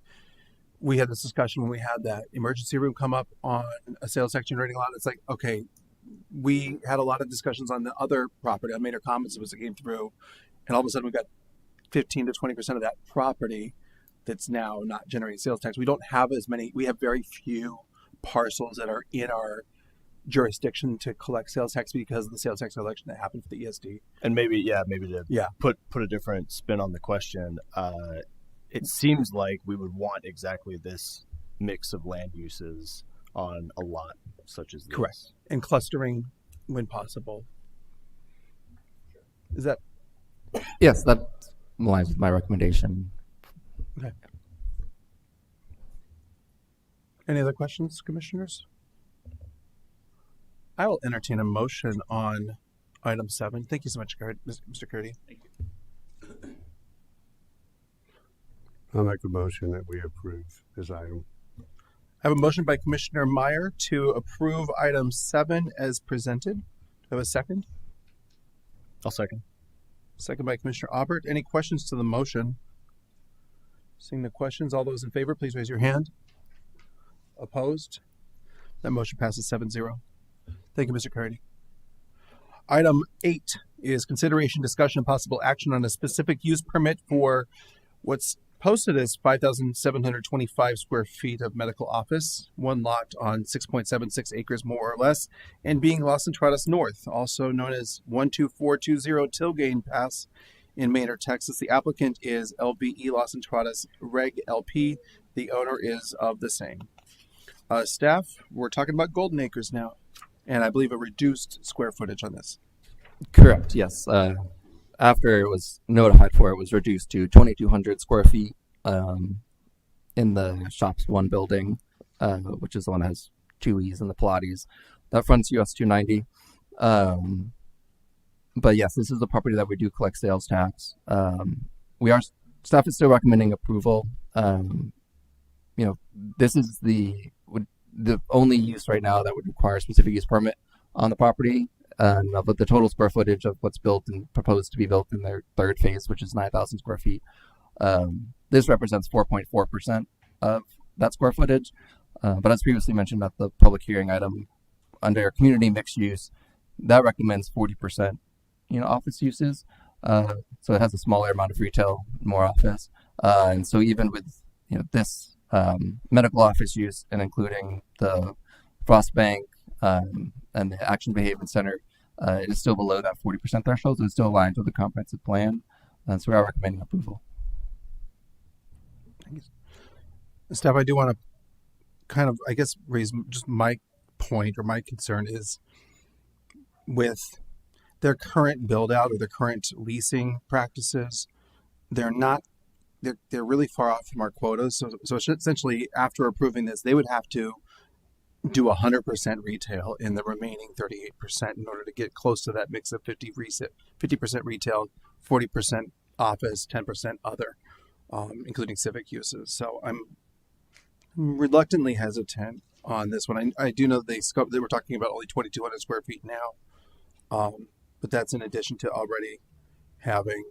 we had this discussion when we had that emergency room come up on a sales tax generating lot. It's like, okay, we had a lot of discussions on the other property. I made our comments as it came through, and all of a sudden we got 15 to 20% of that property that's now not generating sales tax. We don't have as many, we have very few parcels that are in our jurisdiction to collect sales tax because of the sales tax election that happened for the ESD. And maybe to put a different spin on the question, it seems like we would want exactly this mix of land uses on a lot such as this. Correct. And clustering when possible. Is that Yes, that aligns with my recommendation. Okay. Any other questions, commissioners? I will entertain a motion on item 7. Thank you so much, Mr. Curdy. I'll make a motion that we approve this item. I have a motion by Commissioner Meyer to approve item 7 as presented. Do I have a second? I'll second. Second by Commissioner Aubert. Any questions to the motion? Seeing the questions, all those in favor, please raise your hand. Opposed? That motion passes 7-0. Thank you, Mr. Curdy. Item 8 is consideration, discussion, and possible action on a specific use permit for what's posted as 5,725 square feet of medical office, one lot on 6.76 acres more or less, and being Los Entradas North, also known as 12420 Tilgane Pass in Maynard, Texas. The applicant is LBE Los Entradas Reg LP. The owner is of the same. Staff, we're talking about Golden Acres now, and I believe a reduced square footage on this. Correct. Yes. After it was notified for it, was reduced to 2,200 square feet in the Shops 1 building, which is the one that has 2 E's and the Pilates. That fronts US 290. But yes, this is the property that we do collect sales tax. Staff is still recommending approval. This is the only use right now that would require a specific use permit on the property. But the total square footage of what's built and proposed to be built in their third phase, which is 9,000 square feet, this represents 4.4% of that square footage. But as previously mentioned at the public hearing item, under community mixed use, that recommends 40%, office uses. So it has a smaller amount of retail, more office. And so even with, this medical office use and including the Frost Bank and the Action Behavior Center, it is still below that 40% threshold, so it's still aligned with the comprehensive plan. So we are recommending approval. Staff, I do want to kind of, raise just my point or my concern is with their current build out or their current leasing practices, they're really far off from our quotas. So essentially, after approving this, they would have to do 100% retail in the remaining 38% in order to get close to that mix of 50% retail, 40% office, 10% other, including civic uses. So I'm reluctantly hesitant on this one. I do know they were talking about only 2,200 square feet now, but that's in addition to already having.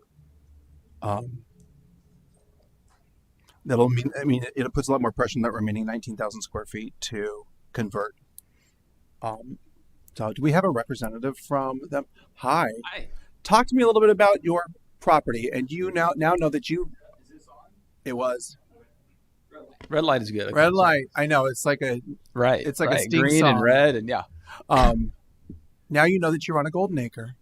It puts a lot more pressure on that remaining 19,000 square feet to convert. So do we have a representative from them? Hi. Talk to me a little bit about your property, and you now know that you. It was. Red light is good. Red light. I know it's like a right. It's like a Sting green song. And red and yeah. Now you know that you're on a Golden Acre.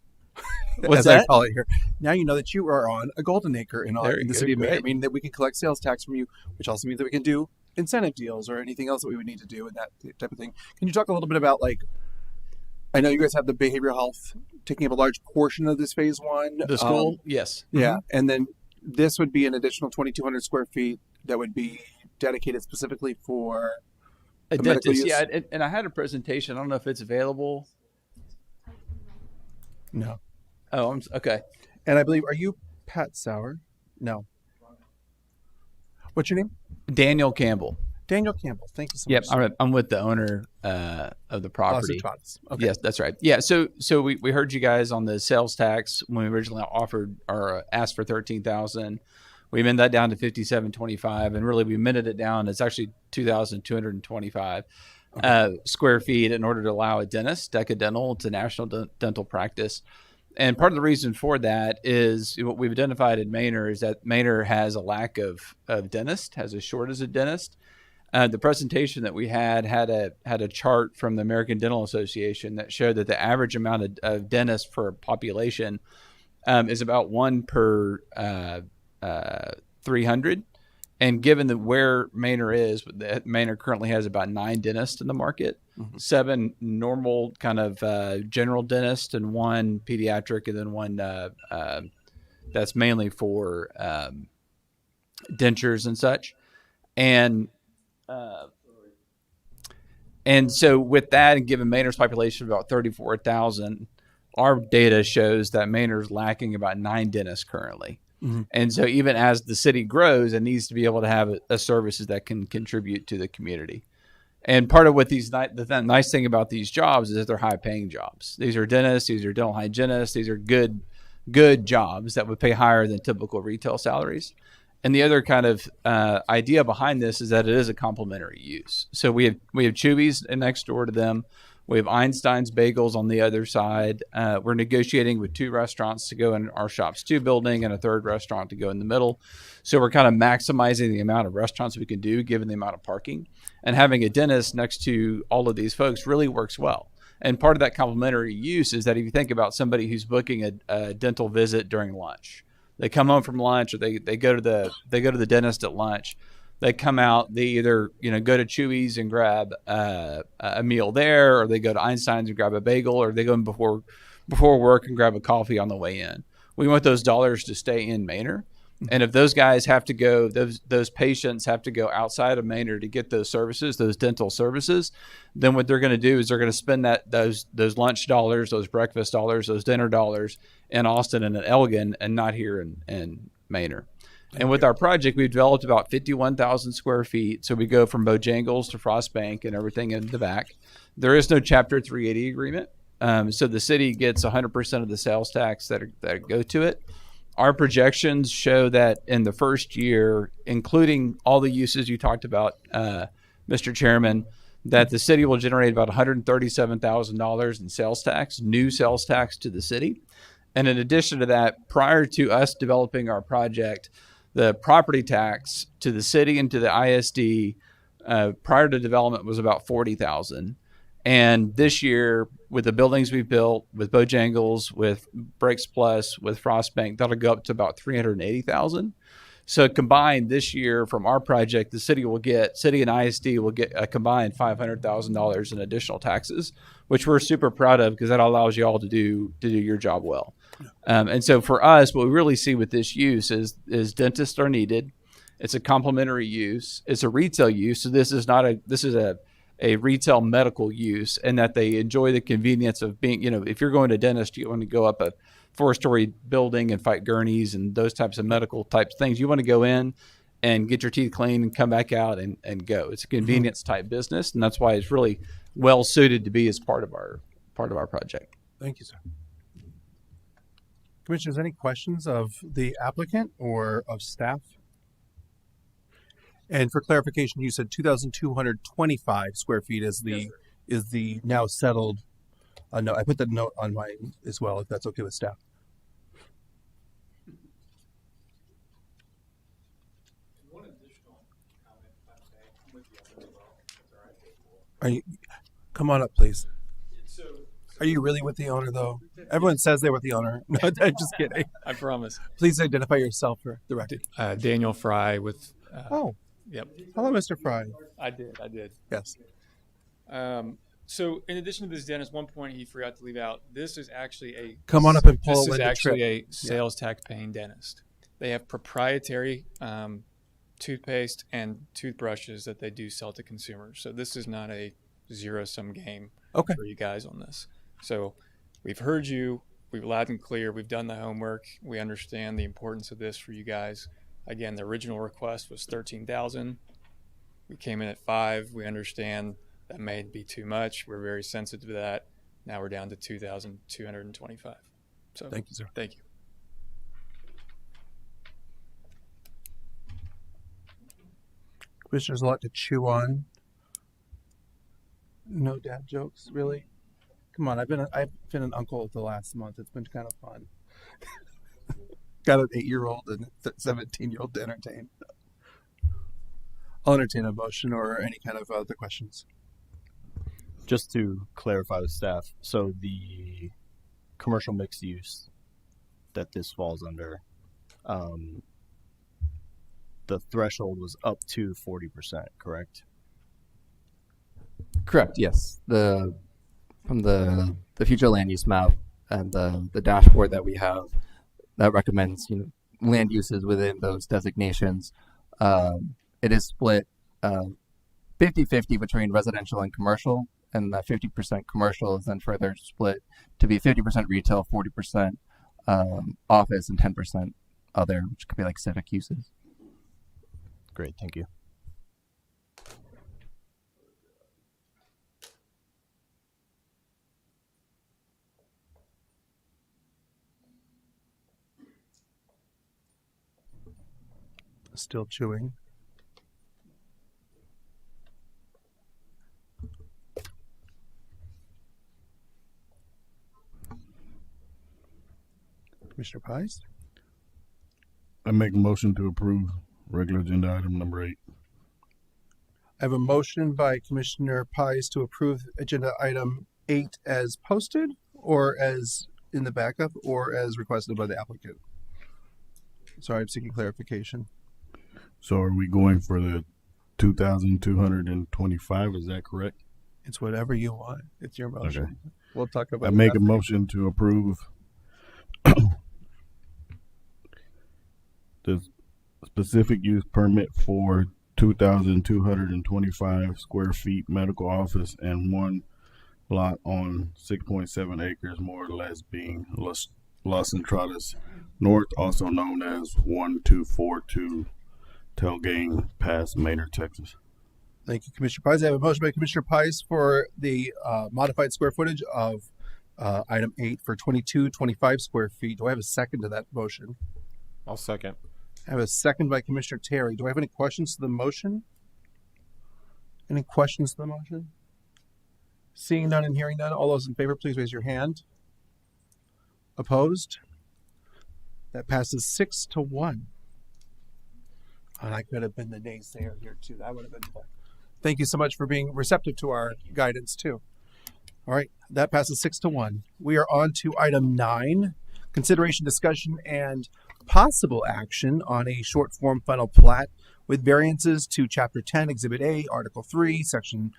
What's as that? I call it here. Now you know that you are on a Golden Acre in the city of Maynard. Great. I mean that we can collect sales tax from you, which also means that we can do incentive deals or anything else that we would need to do and that type of thing. Can you talk a little bit about I know you guys have the behavioral health taking up a large portion of this phase 1. The school, yes. Yeah, and then this would be an additional 2,200 square feet that would be dedicated specifically for A medical dentist, use? yeah. And I had a presentation. I don't know if it's available. No. Oh, okay. And I believe, are you Pat Sauer? No. What's your name? Daniel Campbell. Daniel Campbell. Thank you so Yep, much. I'm with the owner of the property. Okay. Yes, that's right. Yeah, so we heard you guys on the sales tax when we originally offered or asked for $13,000. We amended that down to $5,725, and really we amended it down. It's actually 2,225 square feet in order to allow a dentist, Deca Dental. It's a national dental practice. And part of the reason for that is what we've identified in Maynard is that Maynard has a lack of dentists, has a shortage of dentists. The presentation that we had a chart from the American Dental Association that showed that the average amount of dentists per population is about 1 per 300. And given that where Maynard is, Maynard currently has about 9 dentists in the market, 7 normal kind of general dentists and 1 pediatric and then 1 that's mainly for dentures and such. And so with that, and given Maynard's population of about 34,000, our data shows that Maynard's lacking about 9 dentists currently. And so even as the city grows, it needs to be able to have a services that can contribute to the community. And part of what the nice thing about these jobs is that they're high paying jobs. These are dentists, these are dental hygienists, these are good jobs that would pay higher than typical retail salaries. And the other kind of idea behind this is that it is a complementary use. So we have Chuy's next door to them. We have Einstein's Bagels on the other side. We're negotiating with 2 restaurants to go in our Shops 2 building and a 3rd restaurant to go in the middle. So we're kind of maximizing the amount of restaurants we can do given the amount of parking. And having a dentist next to all of these folks really works well. And part of that complementary use is that if you think about somebody who's booking a dental visit during lunch, they come home from lunch, or they go to the dentist at lunch. They come out, they either go to Chuy's and grab a meal there, or they go to Einstein's and grab a bagel, or they go in before work and grab a coffee on the way in. We want those dollars to stay in Maynard. And if those guys have to go, those patients have to go outside of Maynard to get those services, those dental services, then what they're going to do is they're going to spend those lunch dollars, those breakfast dollars, those dinner dollars in Austin and in Elgin, and not here in Maynard. And with our project, we've developed about 51,000 square feet. So we go from Bojangles to Frost Bank and everything in the back. There is no Chapter 380 agreement. So the city gets 100% of the sales tax that go to it. Our projections show that in the first year, including all the uses you talked about, Mr. Chairman, that the city will generate about $137,000 in sales tax, new sales tax to the city. And in addition to that, prior to us developing our project, the property tax to the city and to the ISD prior to development was about $40,000. And this year, with the buildings we've built, with Bojangles, with Breaks Plus, with Frost Bank, that'll go up to about $380,000. So combined this year from our project, the city and ISD will get a combined $500,000 in additional taxes, which we're super proud of because that allows you all to do your job well. And so for us, what we really see with this use is dentists are needed. It's a complementary use. It's a retail use. So this is a retail medical use, and that they enjoy the convenience of being, if you're going to a dentist, you want to go up a 4-story building and fight gurneys and those types of medical types things. You want to go in and get your teeth cleaned and come back out and go. It's a convenience type business, and that's why it's really well suited to be as part of our project. Thank you, sir. Commissioners, any questions of the applicant or of staff? And for clarification, you said 2,225 square feet is the now settled. No, I put that note on mine as well, if that's okay with staff. One additional comment, if I may, I'm with you as well. Are you? Come on up, please. Are you really with the owner, though? Everyone says they're with the owner. No, I'm just kidding. I promise. Please identify yourself for the record. Daniel Fry with. Yep. Hello, Mr. Fry. I did. Yes. So in addition to this dentist, one point he forgot to leave out. This is actually come on up and pull. This is actually a sales tax paying dentist. They have proprietary toothpaste and toothbrushes that they do sell to consumers. So this is not a zero-sum game for you guys on this. So we've heard you. We've loud and clear. We've done the homework. We understand the importance of this for you guys. Again, the original request was $13,000. We came in at $5,000. We understand that may be too much. We're very sensitive to that. Now we're down to $2,225. So thank you, sir. Thank you. Commissioners, a lot to chew on. No dad jokes, really? Come on, I've been an uncle the last month. It's been kind of fun. Got an 8-year-old and a 17-year-old to entertain. I'll entertain a motion or any kind of other questions. Just to clarify with staff, so the commercial mixed use that this falls under, the threshold was up to 40%, correct? Correct. Yes. From the future land use map and the dashboard that we have, that recommends land uses within those designations. It is split 50-50 between residential and commercial, and that 50% commercial is then further split to be 50% retail, 40% office, and 10% other, which could be like civic uses. Great, thank you. Still chewing. Commissioner Pies? I make a motion to approve regular agenda item number 8. I have a motion by Commissioner Pies to approve agenda item 8 as posted, or as in the backup, or as requested by the applicant. Sorry, I'm seeking clarification. So are we going for the 2,225? Is that correct? It's whatever you want. It's your motion. Okay. We'll talk about I it make a after. motion to approve the specific use permit for 2,225 square feet medical office and one lot on 6.7 acres, more or less, being Las Entradas North, also known as 1242 Telgame Pass, Maynard, Texas. Thank you, Commissioner Pies. I have a motion by Commissioner Pies for the modified square footage of item 8 for 2225 square feet. Do I have a second to that motion? I'll second. I have a second by Commissioner Terry. Do I have any questions to the motion? Any questions to the motion? Seeing none and hearing none, all those in favor, please raise your hand. Opposed? That passes 6-1. And I could have been the naysayer here too. That would have been fun. Thank you so much for being receptive to our guidance too. All right, that passes 6-1. We are on to item 9, consideration, discussion, and possible action on a short form final plat with variances to Chapter 10, Exhibit A, Article 3, Section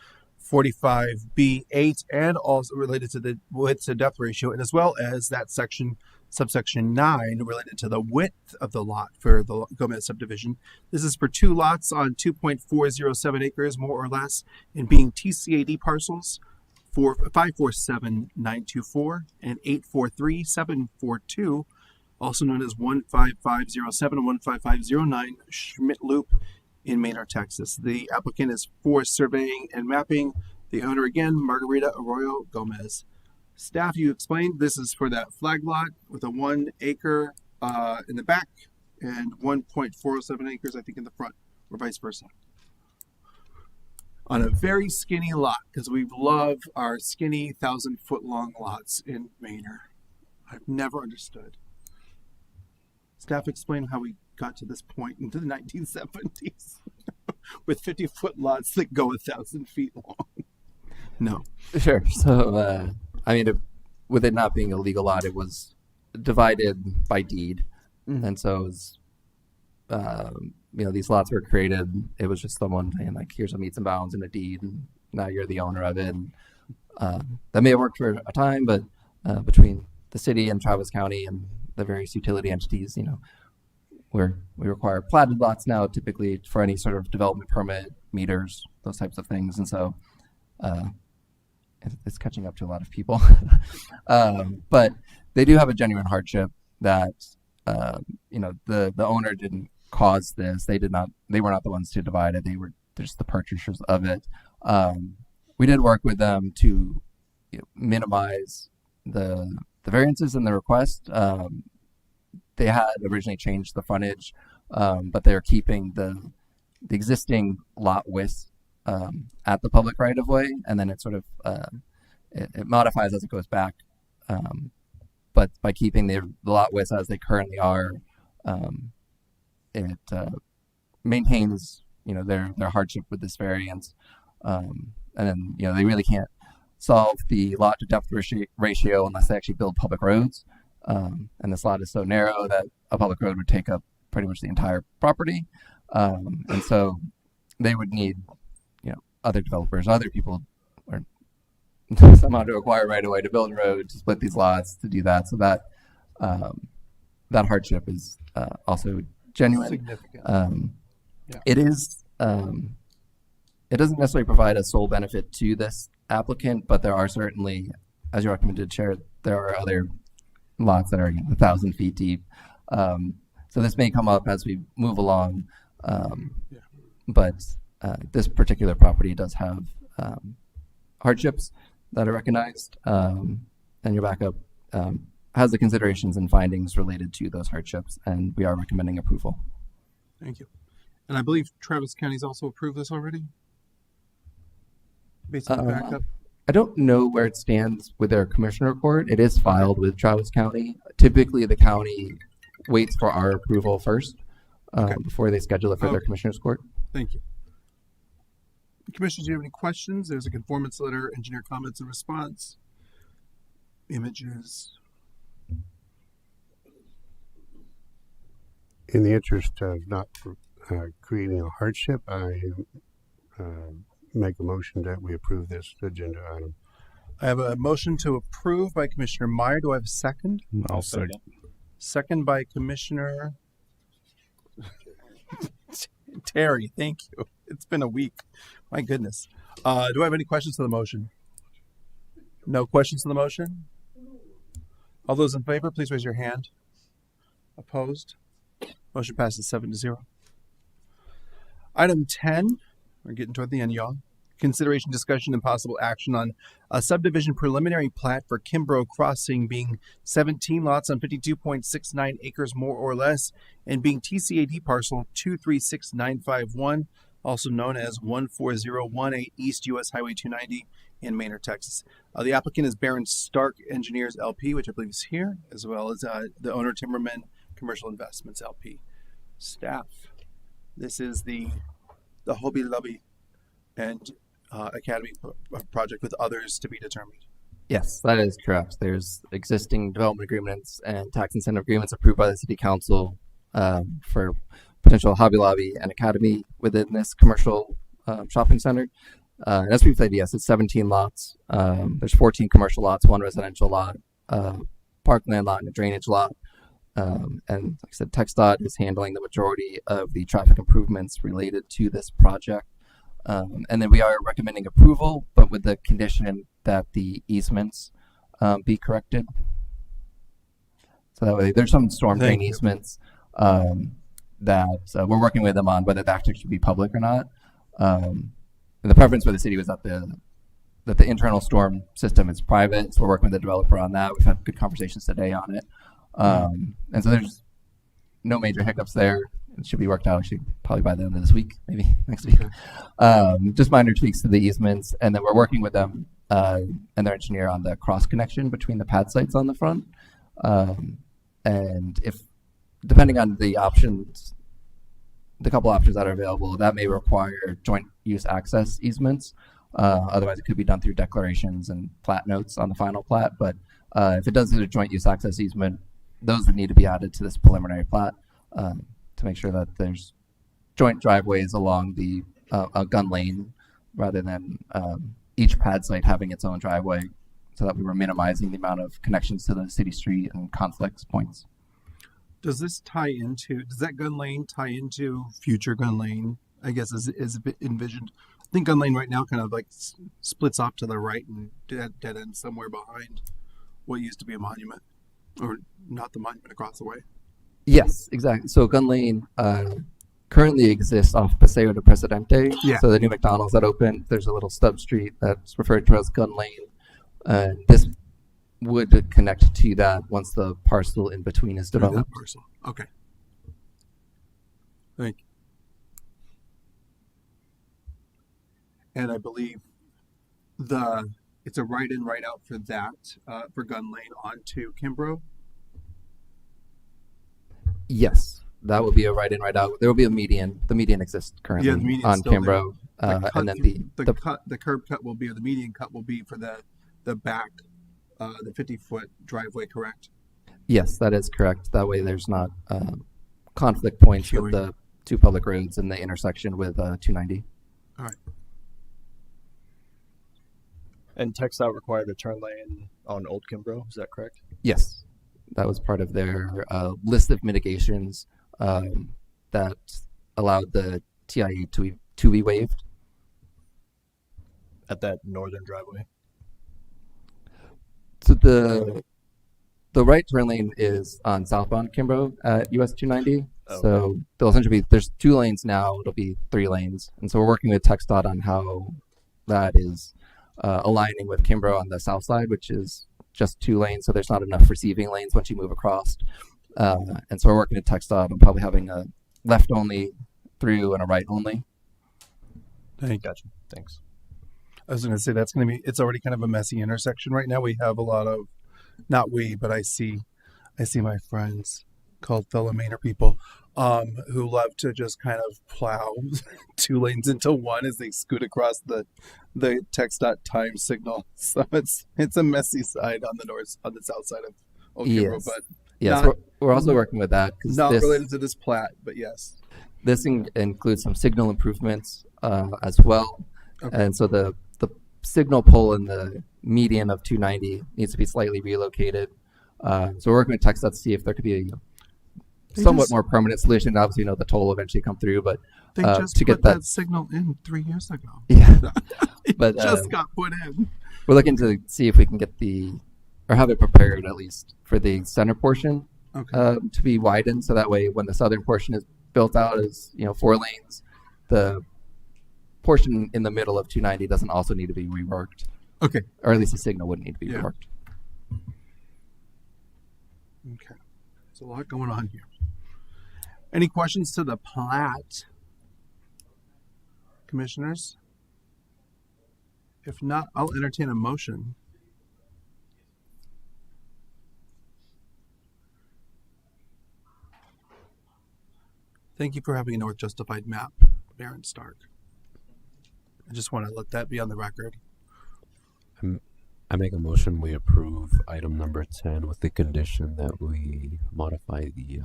45B8, and also related to the width to depth ratio, and as well as that section, subsection 9, related to the width of the lot for the Gomez subdivision. This is for 2 lots on 2.407 acres, more or less, and being TCAD parcels for 547924 and 843742, also known as 15507 and 15509 Schmidt Loop in Maynard, Texas. The applicant is Forest Surveying and Mapping. The owner again, Margarita Arroyo Gomez. Staff, you explained this is for that flag lot with a 1 acre in the back and 1.407 acres, I think, in the front, or vice versa. On a very skinny lot, because we love our skinny 1,000-foot long lots in Maynard. I've never understood. Staff, explain how we got to this point into the 1970s with 50-foot lots that go 1,000 feet long. No. Sure. So, with it not being a legal lot, it was divided by deed. Mm-hmm. And so it was, these lots were created. It was just someone saying, like, here's a meets and bounds in a deed, and now you're the owner of it. And that may have worked for a time, but between the city and Travis County and the various utility entities, we require platted lots now, typically for any sort of development permit, meters, those types of things. And so it's catching up to a lot of people. But they do have a genuine hardship that, the owner didn't cause this. They were not the ones to divide it. They were just the purchasers of it. We did work with them to minimize the variances in the request. They had originally changed the frontage, but they're keeping the existing lot width at the public right of way, and then it sort of it modifies as it goes back. But by keeping the lot widths as they currently are, it maintains their hardship with this variance, and then they really can't solve the lot to depth ratio unless they actually build public roads. And this lot is so narrow that a public road would take up pretty much the entire property. And so they would need, other developers, other people, or somehow to acquire right away to build a road, to split these lots, to do that. So that that hardship is also genuine. Significant. Yeah. It is. It doesn't necessarily provide a sole benefit to this applicant, but there are certainly, as you recommended, Chair, there are other lots that are 1,000 feet deep. So this may come up as we move along, but this particular property does have hardships that are recognized, and your backup has the considerations and findings related to those hardships, and we are recommending approval. Thank you. And I believe Travis County's also approved this already? Based on the backup? I don't know where it stands with their commissioner report. It is filed with Travis County. Typically, the county waits for our approval first before they schedule it for their commissioner's court. Thank you. Commissioners, do you have any questions? There's a conformance letter, engineer comments and response, images. In the interest of not creating a hardship, I make a motion that we approve this agenda item. I have a motion to approve by Commissioner Meyer. Do I have a second? I'll second. Second by Commissioner Terry. Thank you. It's been a week. My goodness. Do I have any questions to the motion? No questions to the motion? All those in favor, please raise your hand. Opposed? Motion passes 7-0. Item 10. We're getting toward the end, y'all. Consideration, discussion, and possible action on a subdivision preliminary plat for Kimbrough Crossing being 17 lots on 52.69 acres more or less and being TCAD parcel 236951, also known as 14018 East US Highway 290 in Manor, Texas. The applicant is Baron Stark Engineers LP, which I believe is here, as well as the owner Timberman Commercial Investments LP. Staff. This is the Hobby Lobby and Academy project with others to be determined. Yes, that is correct. There's existing development agreements and tax incentive agreements approved by the City Council for potential Hobby Lobby and Academy within this commercial shopping center. And as we've said, yes, it's 17 lots. There's 14 commercial lots, 1 residential lot, parkland lot, and a drainage lot. And like I said, TxDOT is handling the majority of the traffic improvements related to this project. And then we are recommending approval, but with the condition that the easements be corrected. So that way, there's some storm drain easements that we're working with them on, whether that actually should be public or not. The preference for the city was that the internal storm system is private, so we're working with the developer on that. We've had good conversations today on it. And so there's no major hiccups there. It should be worked out actually probably by the end of this week, maybe next week. Just minor tweaks to the easements, and then we're working with them and their engineer on the cross connection between the pad sites on the front. And if, depending on the options, the couple options that are available, that may require joint use access easements. Otherwise, it could be done through declarations and plat notes on the final plat. But if it does do a joint use access easement, those would need to be added to this preliminary plat to make sure that there's joint driveways along the gun lane rather than each pad site having its own driveway, so that we were minimizing the amount of connections to the city street and conflicts points. Does that gun lane tie into future gun lane? I guess is envisioned. I think gun lane right now kind of like splits off to the right and dead end somewhere behind what used to be a monument, or not the monument across the way. Yes, exactly. So gun lane currently exists off Paseo de Presidente. Yeah. So the new McDonald's that opened, there's a little stub street that's referred to as gun lane. This would connect to that once the parcel in between is developed. That parcel. Okay. Thank you. And I believe it's a right in, right out for that, for gun lane onto Kimbrough. Yes, that will be a right in, right out. There will be a median. The median exists currently the median's on still Kimbrough, and then the curb cut will be, or the median cut will be for the back, the 50-foot driveway, correct? Yes, that is correct. That way, there's not conflict points with the two public roads and the intersection with 290. All right. And TxDOT required a turn lane on Old Kimbrough, is that correct? Yes. That was part of their list of mitigations that allowed the TIE to be waived. At that northern driveway. So the right turn lane is on southbound Kimbrough at US 290. Oh. So there'll essentially be, there's 2 lanes now, it'll be 3 lanes. And so we're working with TxDOT on how that is aligning with Kimbrough on the south side, which is just 2 lanes. So there's not enough receiving lanes once you move across. And so we're working with TxDOT on probably having a left only through and a right only. Gotcha. Thanks. I was going to say that's going to be. It's already kind of a messy intersection right now. We have a lot of, not we, but I see my friends called fellow Mainer people, who love to just kind of plow 2 lanes into one as they scoot across the TxDOT time signal. So it's a messy side on the south side of Oak Kimbrough, Yes. but Yes, not- we're also working with that. 'Cause not this, related to this plat, but yes. This includes some signal improvements as well. Okay. And so the signal pole in the median of 290 needs to be slightly relocated. So we're working with TxDOT to see if there could be a somewhat more permanent solution. Obviously, the toll will eventually come through, but They just to put get that signal in 3 years ago. Yeah. It But, just got put in. we're looking to see if we can get or have it prepared at least for the center portion to be widened. So that way, when the southern portion is built out as 4 lanes, the portion in the middle of 290 doesn't also need to be reworked. Okay. Or at least the signal wouldn't need to be Yeah. reworked. Okay. There's a lot going on here. Any questions to the plat? Commissioners? If not, I'll entertain a motion. Thank you for having a North Justified map, Baron Stark. I just want to let that be on the record. I make a motion we approve item number 10 with the condition that we modify the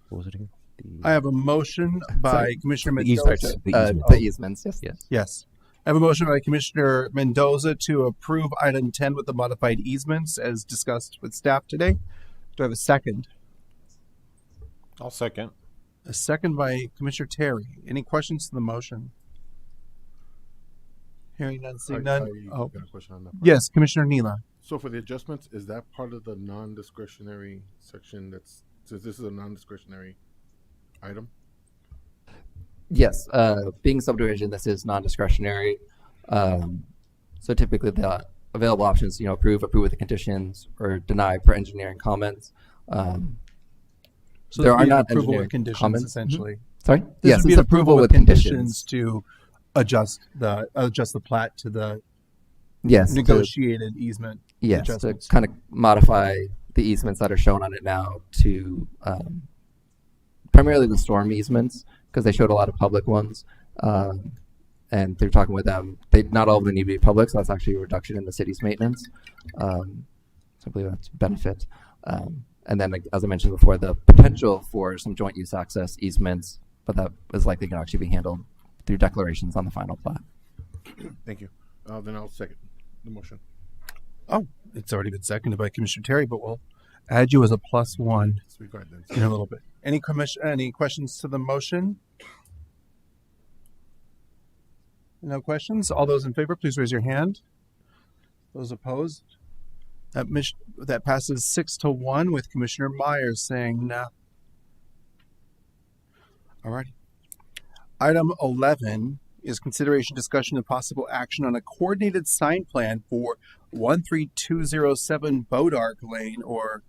what was it again? I have a motion by Sorry. Commissioner The Mendoza. The easements, yes. Yes. Yes. I have a motion by Commissioner Mendoza to approve item 10 with the modified easements as discussed with staff today. Do I have a second? I'll second. A second by Commissioner Terry. Any questions to the motion? Hearing none, seeing none. Oh, got a question on that part. yes, Commissioner Neela. So for the adjustments, is that part of the non-discretionary section since this is a non-discretionary item? Yes, being subdivision, this is non-discretionary. So typically the available options, approve with the conditions, or deny per engineering comments. So there this would are be not approval engineering with conditions, comments. essentially. Sorry? This Yes, would be it's an approval with conditions to adjust the plat to the Yes, negotiated easement. Yes, to adjustments. kind of modify the easements that are shown on it now to primarily the storm easements, because they showed a lot of public ones. And they're talking with them. Not all of them need to be public, so that's actually a reduction in the city's maintenance. So I believe that's a benefit. And then, as I mentioned before, the potential for some joint use access easements, but that is likely going to actually be handled through declarations on the final plat. Thank you. Then I'll second the motion. Oh, it's already been seconded by Commissioner Terry, but we'll add you as a +1 Sweet, go ahead then. in a little bit. Any questions to the motion? No questions? All those in favor, please raise your hand. Those opposed? That passes 6-1 with Commissioner Myers saying no. All righty. Item 11 is consideration, discussion, and possible action on a coordinated sign plan for 13207 Bodark Lane, or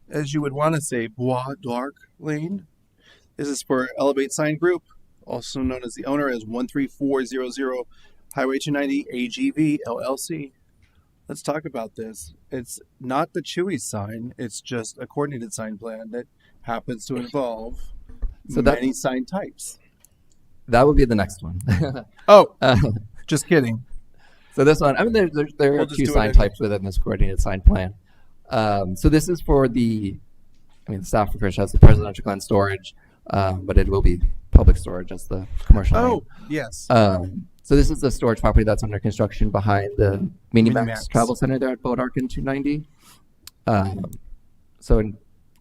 as you would want to say, Bois d'Arc Lane. This is for Elevate Sign Group, also known as the owner as 13400 Highway 290 AGV LLC. Let's talk about this. It's not the Chewy sign. It's just a coordinated sign plan that happens to involve many sign types. That would be the next one. Oh, just kidding. So this one, there We'll are just 2 do it sign anyway. types within this coordinated sign plan. So this is for the staff refresh has the presidential Glen storage, but it will be public storage as the commercial. Oh, name. yes. So this is the storage property that's under construction behind the Minimax Minimax. Travel Center there at Bodark in 290. So So it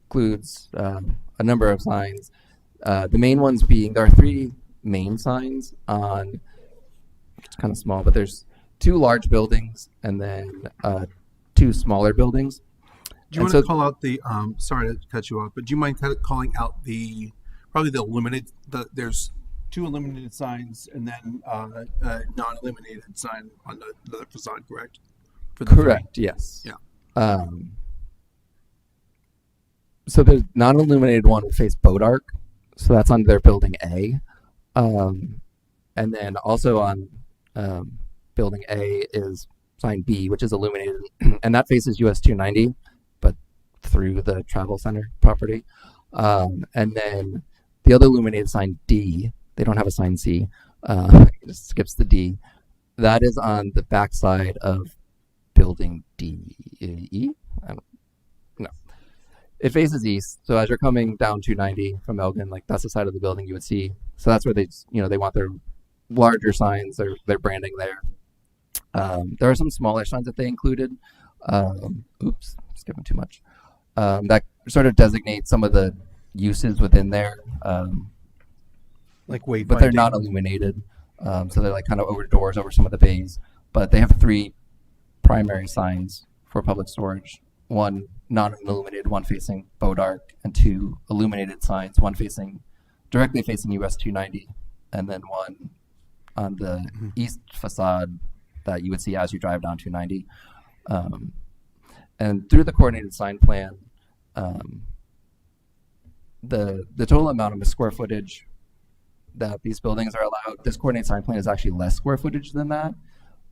includes a number of signs. The main ones being, there are 3 main signs on, it's kind of small, but there's 2 large buildings and then 2 smaller buildings. Do you want to call out the, sorry to cut you off, but do you mind kind of calling out probably the illuminated, there's 2 illuminated signs and then a non-illuminated sign on the other facade, correct? For the Correct, yes. Yeah. So the non-illuminated one will face Bodark, so that's on their building A. And then also on building A is sign B, which is illuminated, and that faces US 290, but through the travel center property. And then the other illuminated sign D, they don't have a sign C, it just skips the D. That is on the backside of building D. No. It faces east, so as you're coming down 290 from Elgin, like that's the side of the building you would see. So that's where they want their larger signs, their branding there. There are some smaller signs that they included. Oops, skipping too much. That sort of designate some of the uses within there. Like wayfinding. But they're not illuminated. So they're like kind of over doors over some of the bays. But they have 3 primary signs for public storage. 1 non-illuminated, 1 facing Bodark, and 2 illuminated signs, 1 directly facing US 290, and then 1 on the east facade that you would see as you drive down 290. And through the coordinated sign plan, the total amount of square footage that these buildings are allowed, this coordinated sign plan is actually less square footage than that.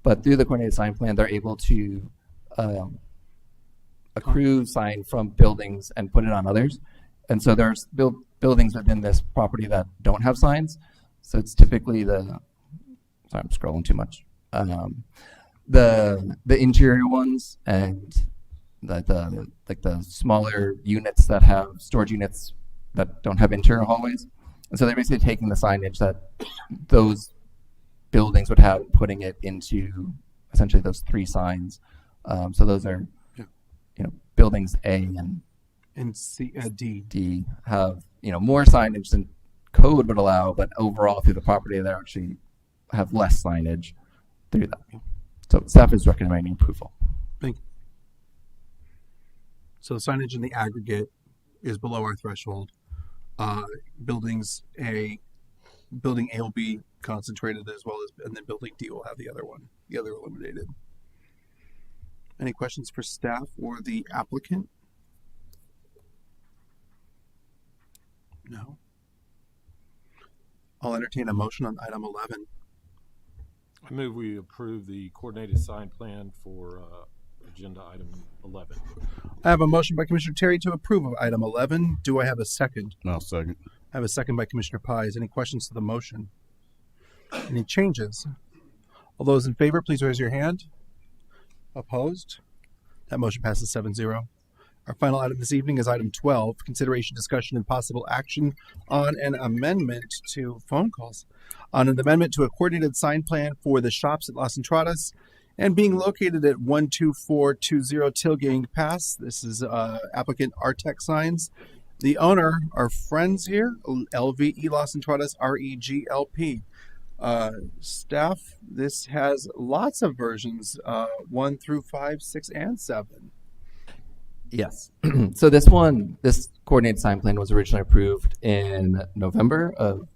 But through the coordinated sign plan, they're able to accrue sign from buildings and put it on others. And so there's buildings within this property that don't have signs. So it's typically sorry, I'm scrolling too much. The interior ones and the smaller units that have storage units that don't have interior hallways. And so they're basically taking the signage that those buildings would have, putting it into essentially those 3 signs. So those are, buildings A and C, D have, more signage than code would allow, but overall through the property they actually have less signage through that. So staff is recommending approval. Thank you. So the signage in the aggregate is below our threshold. Building A will be concentrated as well as, and then building D will have the other illuminated. Any questions for staff or the applicant? No. I'll entertain a motion on item 11. I move we approve the coordinated sign plan for agenda item 11. I have a motion by Commissioner Terry to approve of item 11. Do I have a second? I'll second. I have a second by Commissioner Pies. Any questions to the motion? Any changes? All those in favor, please raise your hand. Opposed? That motion passes 7-0. Our final item this evening is item 12, consideration, discussion, and possible action on an amendment to phone calls. On an amendment to a coordinated sign plan for the shops at Las Entradas and being located at 12420 Tilgang Pass. This is applicant Artec Signs. The owner, our friends here, LVE Las Entradas, REGLP. Staff, this has lots of versions, 1 through 5, 6, and 7. Yes. So this coordinated sign plan was originally approved in November of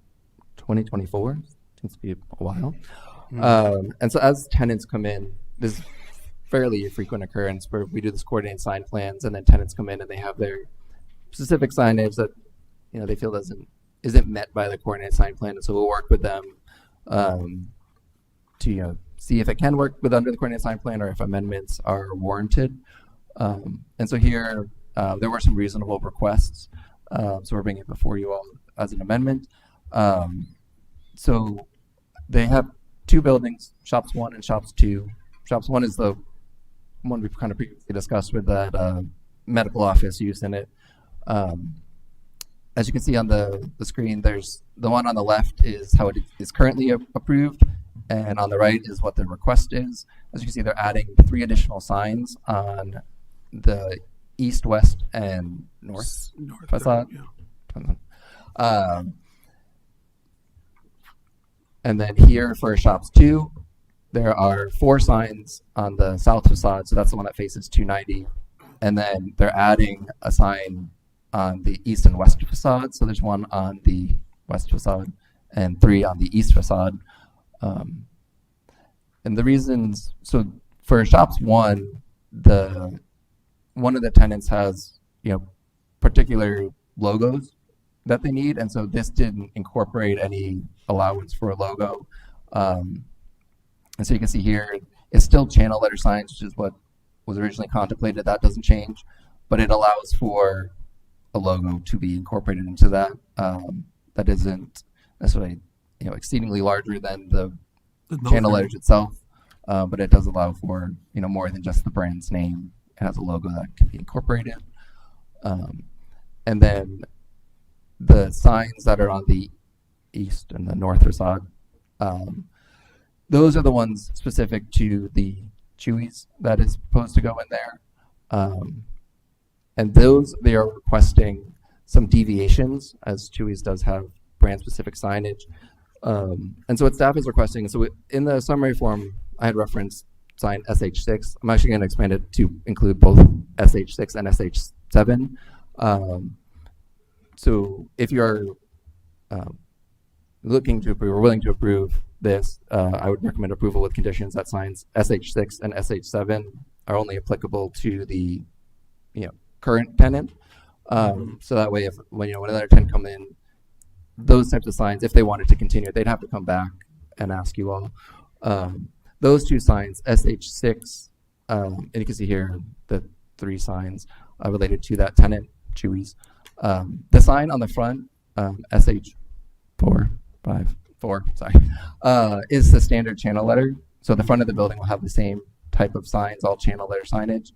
2024. Seems to be a while. And so as tenants come in, this is fairly a frequent occurrence where we do this coordinated sign plans, and then tenants come in and they have their specific signage that they feel isn't met by the coordinated sign plan, and so we'll work with them to see if it can work under the coordinated sign plan or if amendments are warranted. And so here there were some reasonable requests, so we're bringing it before you all as an amendment. So they have 2 buildings, Shops 1 and Shops 2. Shops 1 is the one we've kind of previously discussed with that medical office use in it. As you can see on the screen, there's the one on the left is how it is currently approved, and on the right is what the request is. As you can see, they're adding 3 additional signs on the east, west, and north North facade. yeah. And then here for shops 2, there are 4 signs on the south facade, so that's the one that faces 290. And then they're adding a sign on the east and west facade, so there's 1 on the west facade and 3 on the east facade. And the reasons, so for shops 1, one of the tenants has, particular logos that they need, and so this didn't incorporate any allowance for a logo. And so you can see here, it's still channel letter signs, which is what was originally contemplated. That doesn't change, but it allows for a logo to be incorporated into that. That isn't necessarily, exceedingly larger than the channel letters itself, but it does allow for, more than just the brand's name. It has a logo that can be incorporated. And then the signs that are on the east and the north facade, those are the ones specific to the Chewy's that is proposed to go in there. And those, they are requesting some deviations, as Chewy's does have brand specific signage. And so what staff is requesting, so in the summary form, I had referenced sign SH6. I'm actually going to expand it to include both SH6 and SH7. So if you're looking to approve or willing to approve this, I would recommend approval with conditions that signs SH6 and SH7 are only applicable to the current tenant. So that way, if when another tenant come in, those types of signs, if they wanted to continue, they'd have to come back and ask you all. Those 2 signs, SH6, and you can see here the 3 signs related to that tenant, Chewy's. The sign on the front, SH4, is the standard channel letter. So the front of the building will have the same type of signs, all channel letter signage.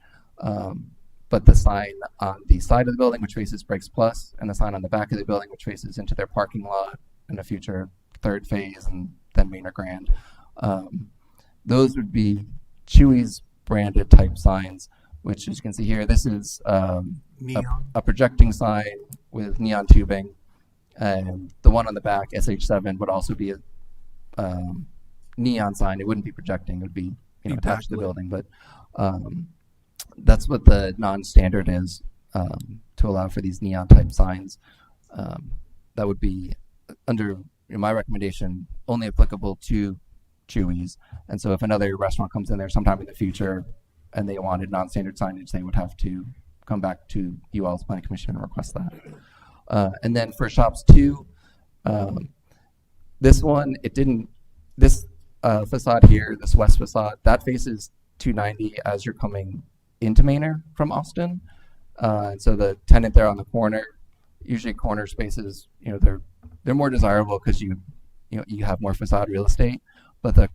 But the sign on the side of the building, which faces Breaks Plus, and the sign on the back of the building, which faces into their parking lot in a future 3rd phase and then Manor Grand, those would be Chewy's branded type signs, which as you can see here, this is a projecting sign with neon tubing, and the one on the back, SH7, would also be a neon sign. It wouldn't be projecting; it would be attached to the building. But that's what the non-standard is, to allow for these neon type signs. That would be under my recommendation only applicable to Chewy's. And so if another restaurant comes in there sometime in the future and they wanted non-standard signage, they would have to come back to you all's planning commission and request that. And then for shops 2, this one, this facade here, this west facade, that faces 290 as you're coming into Manor from Austin. And so the tenant there on the corner, usually corner spaces, they're more desirable because you have more facade real estate. But the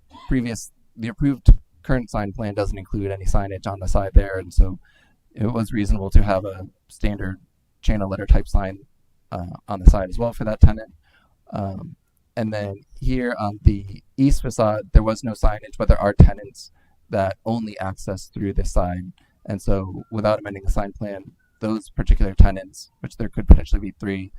approved current sign plan doesn't include any signage on the side there, and so it was reasonable to have a standard channel letter type sign on the side as well for that tenant. And then here on the east facade, there was no signage, but there are tenants that only access through this sign. And so without amending the sign plan, those particular tenants, which there could potentially be 3,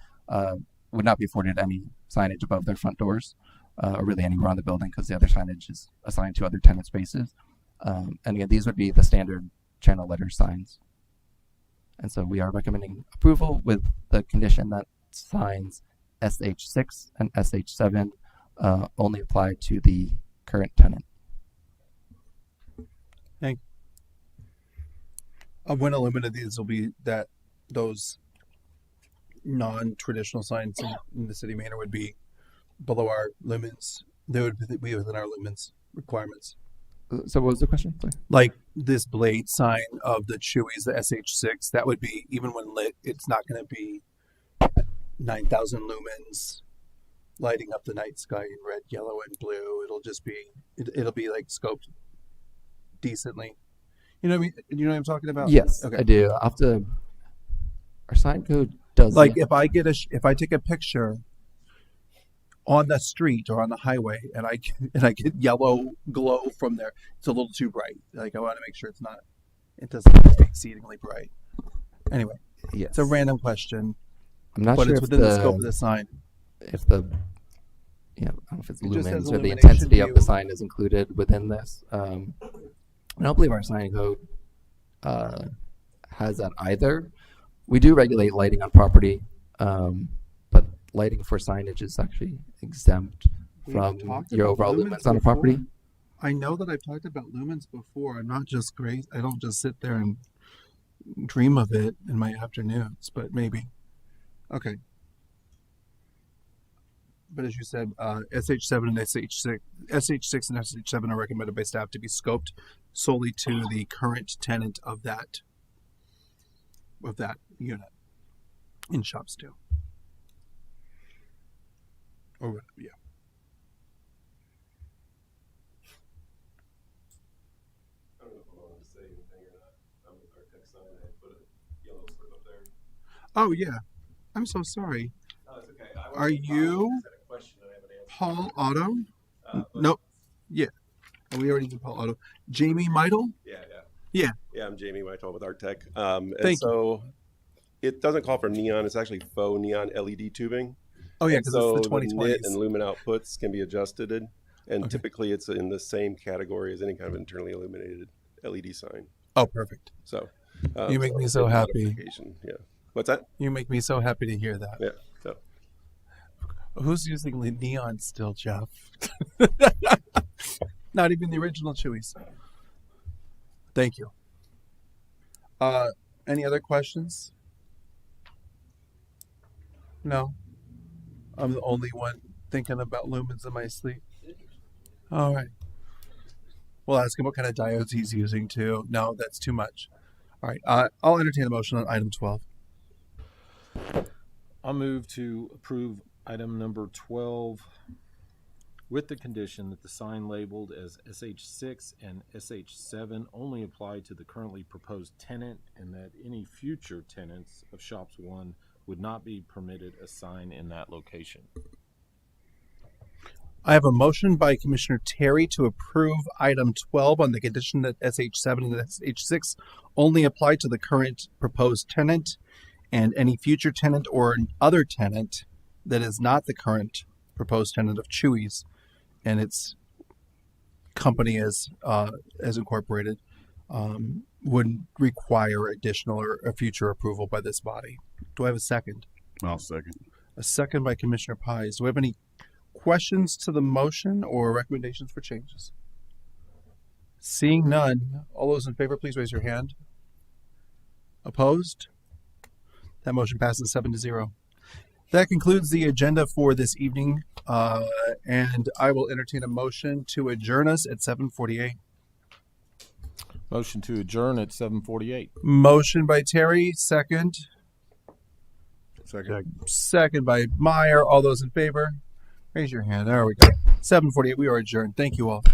would not be afforded any signage above their front doors, or really anywhere on the building, because the other signage is assigned to other tenant spaces. And again, these would be the standard channel letter signs. And so we are recommending approval with the condition that signs SH6 and SH7 only apply to the current tenant. Thank you. When eliminated, these will be those non-traditional signs in the city of Manor would be below our limits. They would be within our limits requirements. So what was the question? Sorry. Like this blade sign of the Chewy's, the SH6, that would be, even when lit, it's not going to be 9,000 lumens lighting up the night sky in red, yellow, and blue. It'll just be, it'll be like scoped decently. You know what I mean? You know what I'm talking about? Yes, okay. I do. Our sign code does. Like if I take a picture on the street or on the highway and I get yellow glow from there, it's a little too bright. Like I want to make sure it doesn't have to be exceedingly bright. Anyway, Yes. it's a random question, I'm not but sure it's if within the scope of the sign. if the I don't know if it's It just says lumens or the illumination intensity of the view. sign is included within this. I don't believe our sign code has that either. We do regulate lighting on property, but lighting for signage is actually exempt We've from talked your about overall lumens lumens on a property. before. I know that I've talked about lumens before. I'm not just great. I don't just sit there and dream of it in my afternoons, but maybe. Okay. But as you said, SH7 and SH6 and SH7 are recommended by staff to be scoped solely to the current tenant of that unit in shops too. Or yeah. I don't know if I wanted to say anything or not. I'm with our tech sign. I put a yellow slip up there. Oh yeah. I'm so sorry. No, it's okay. Are you Paul Otto? Nope. Yeah. And we already did Paul Otto. Jamie Meidel? Yeah. Yeah, I'm Jamie Whitehall with Artec. Thank so it doesn't call for neon. It's actually faux neon LED tubing. Oh yeah, because so it's the 2020s. nit and lumen outputs can be adjusted, and typically it's in the same category as any kind of internally illuminated LED sign. Oh, perfect. So you make me so happy. Yeah. What's that? You make me so happy to hear that. Yeah. So who's using neon still, Jeff? Not even the original Chewies. Thank you. Any other questions? No. I'm the only one thinking about lumens in my sleep. All right. We'll ask him what kind of diodes he's using too. No, that's too much. All right. I'll entertain a motion on item 12. I'll move to approve item number 12 with the condition that the sign labeled as SH6 and SH7 only apply to the currently proposed tenant, and that any future tenants of Shops 1 would not be permitted a sign in that location. I have a motion by Commissioner Terry to approve item 12 on the condition that SH7 and SH6 only apply to the current proposed tenant, and any future tenant or other tenant that is not the current proposed tenant of Chewy's and its company as incorporated would require additional or a future approval by this body. Do I have a second? I'll second. A second by Commissioner Pies. Do we have any questions to the motion or recommendations for changes? Seeing none, all those in favor, please raise your hand. Opposed? That motion passes 7-0. That concludes the agenda for this evening, and I will entertain a motion to adjourn us at 7:48. Motion to adjourn at 7:48. Motion by Terry, second. Second. Second by Meyer. All those in favor, raise your hand. There we go. 7:48. We are adjourned. Thank you all.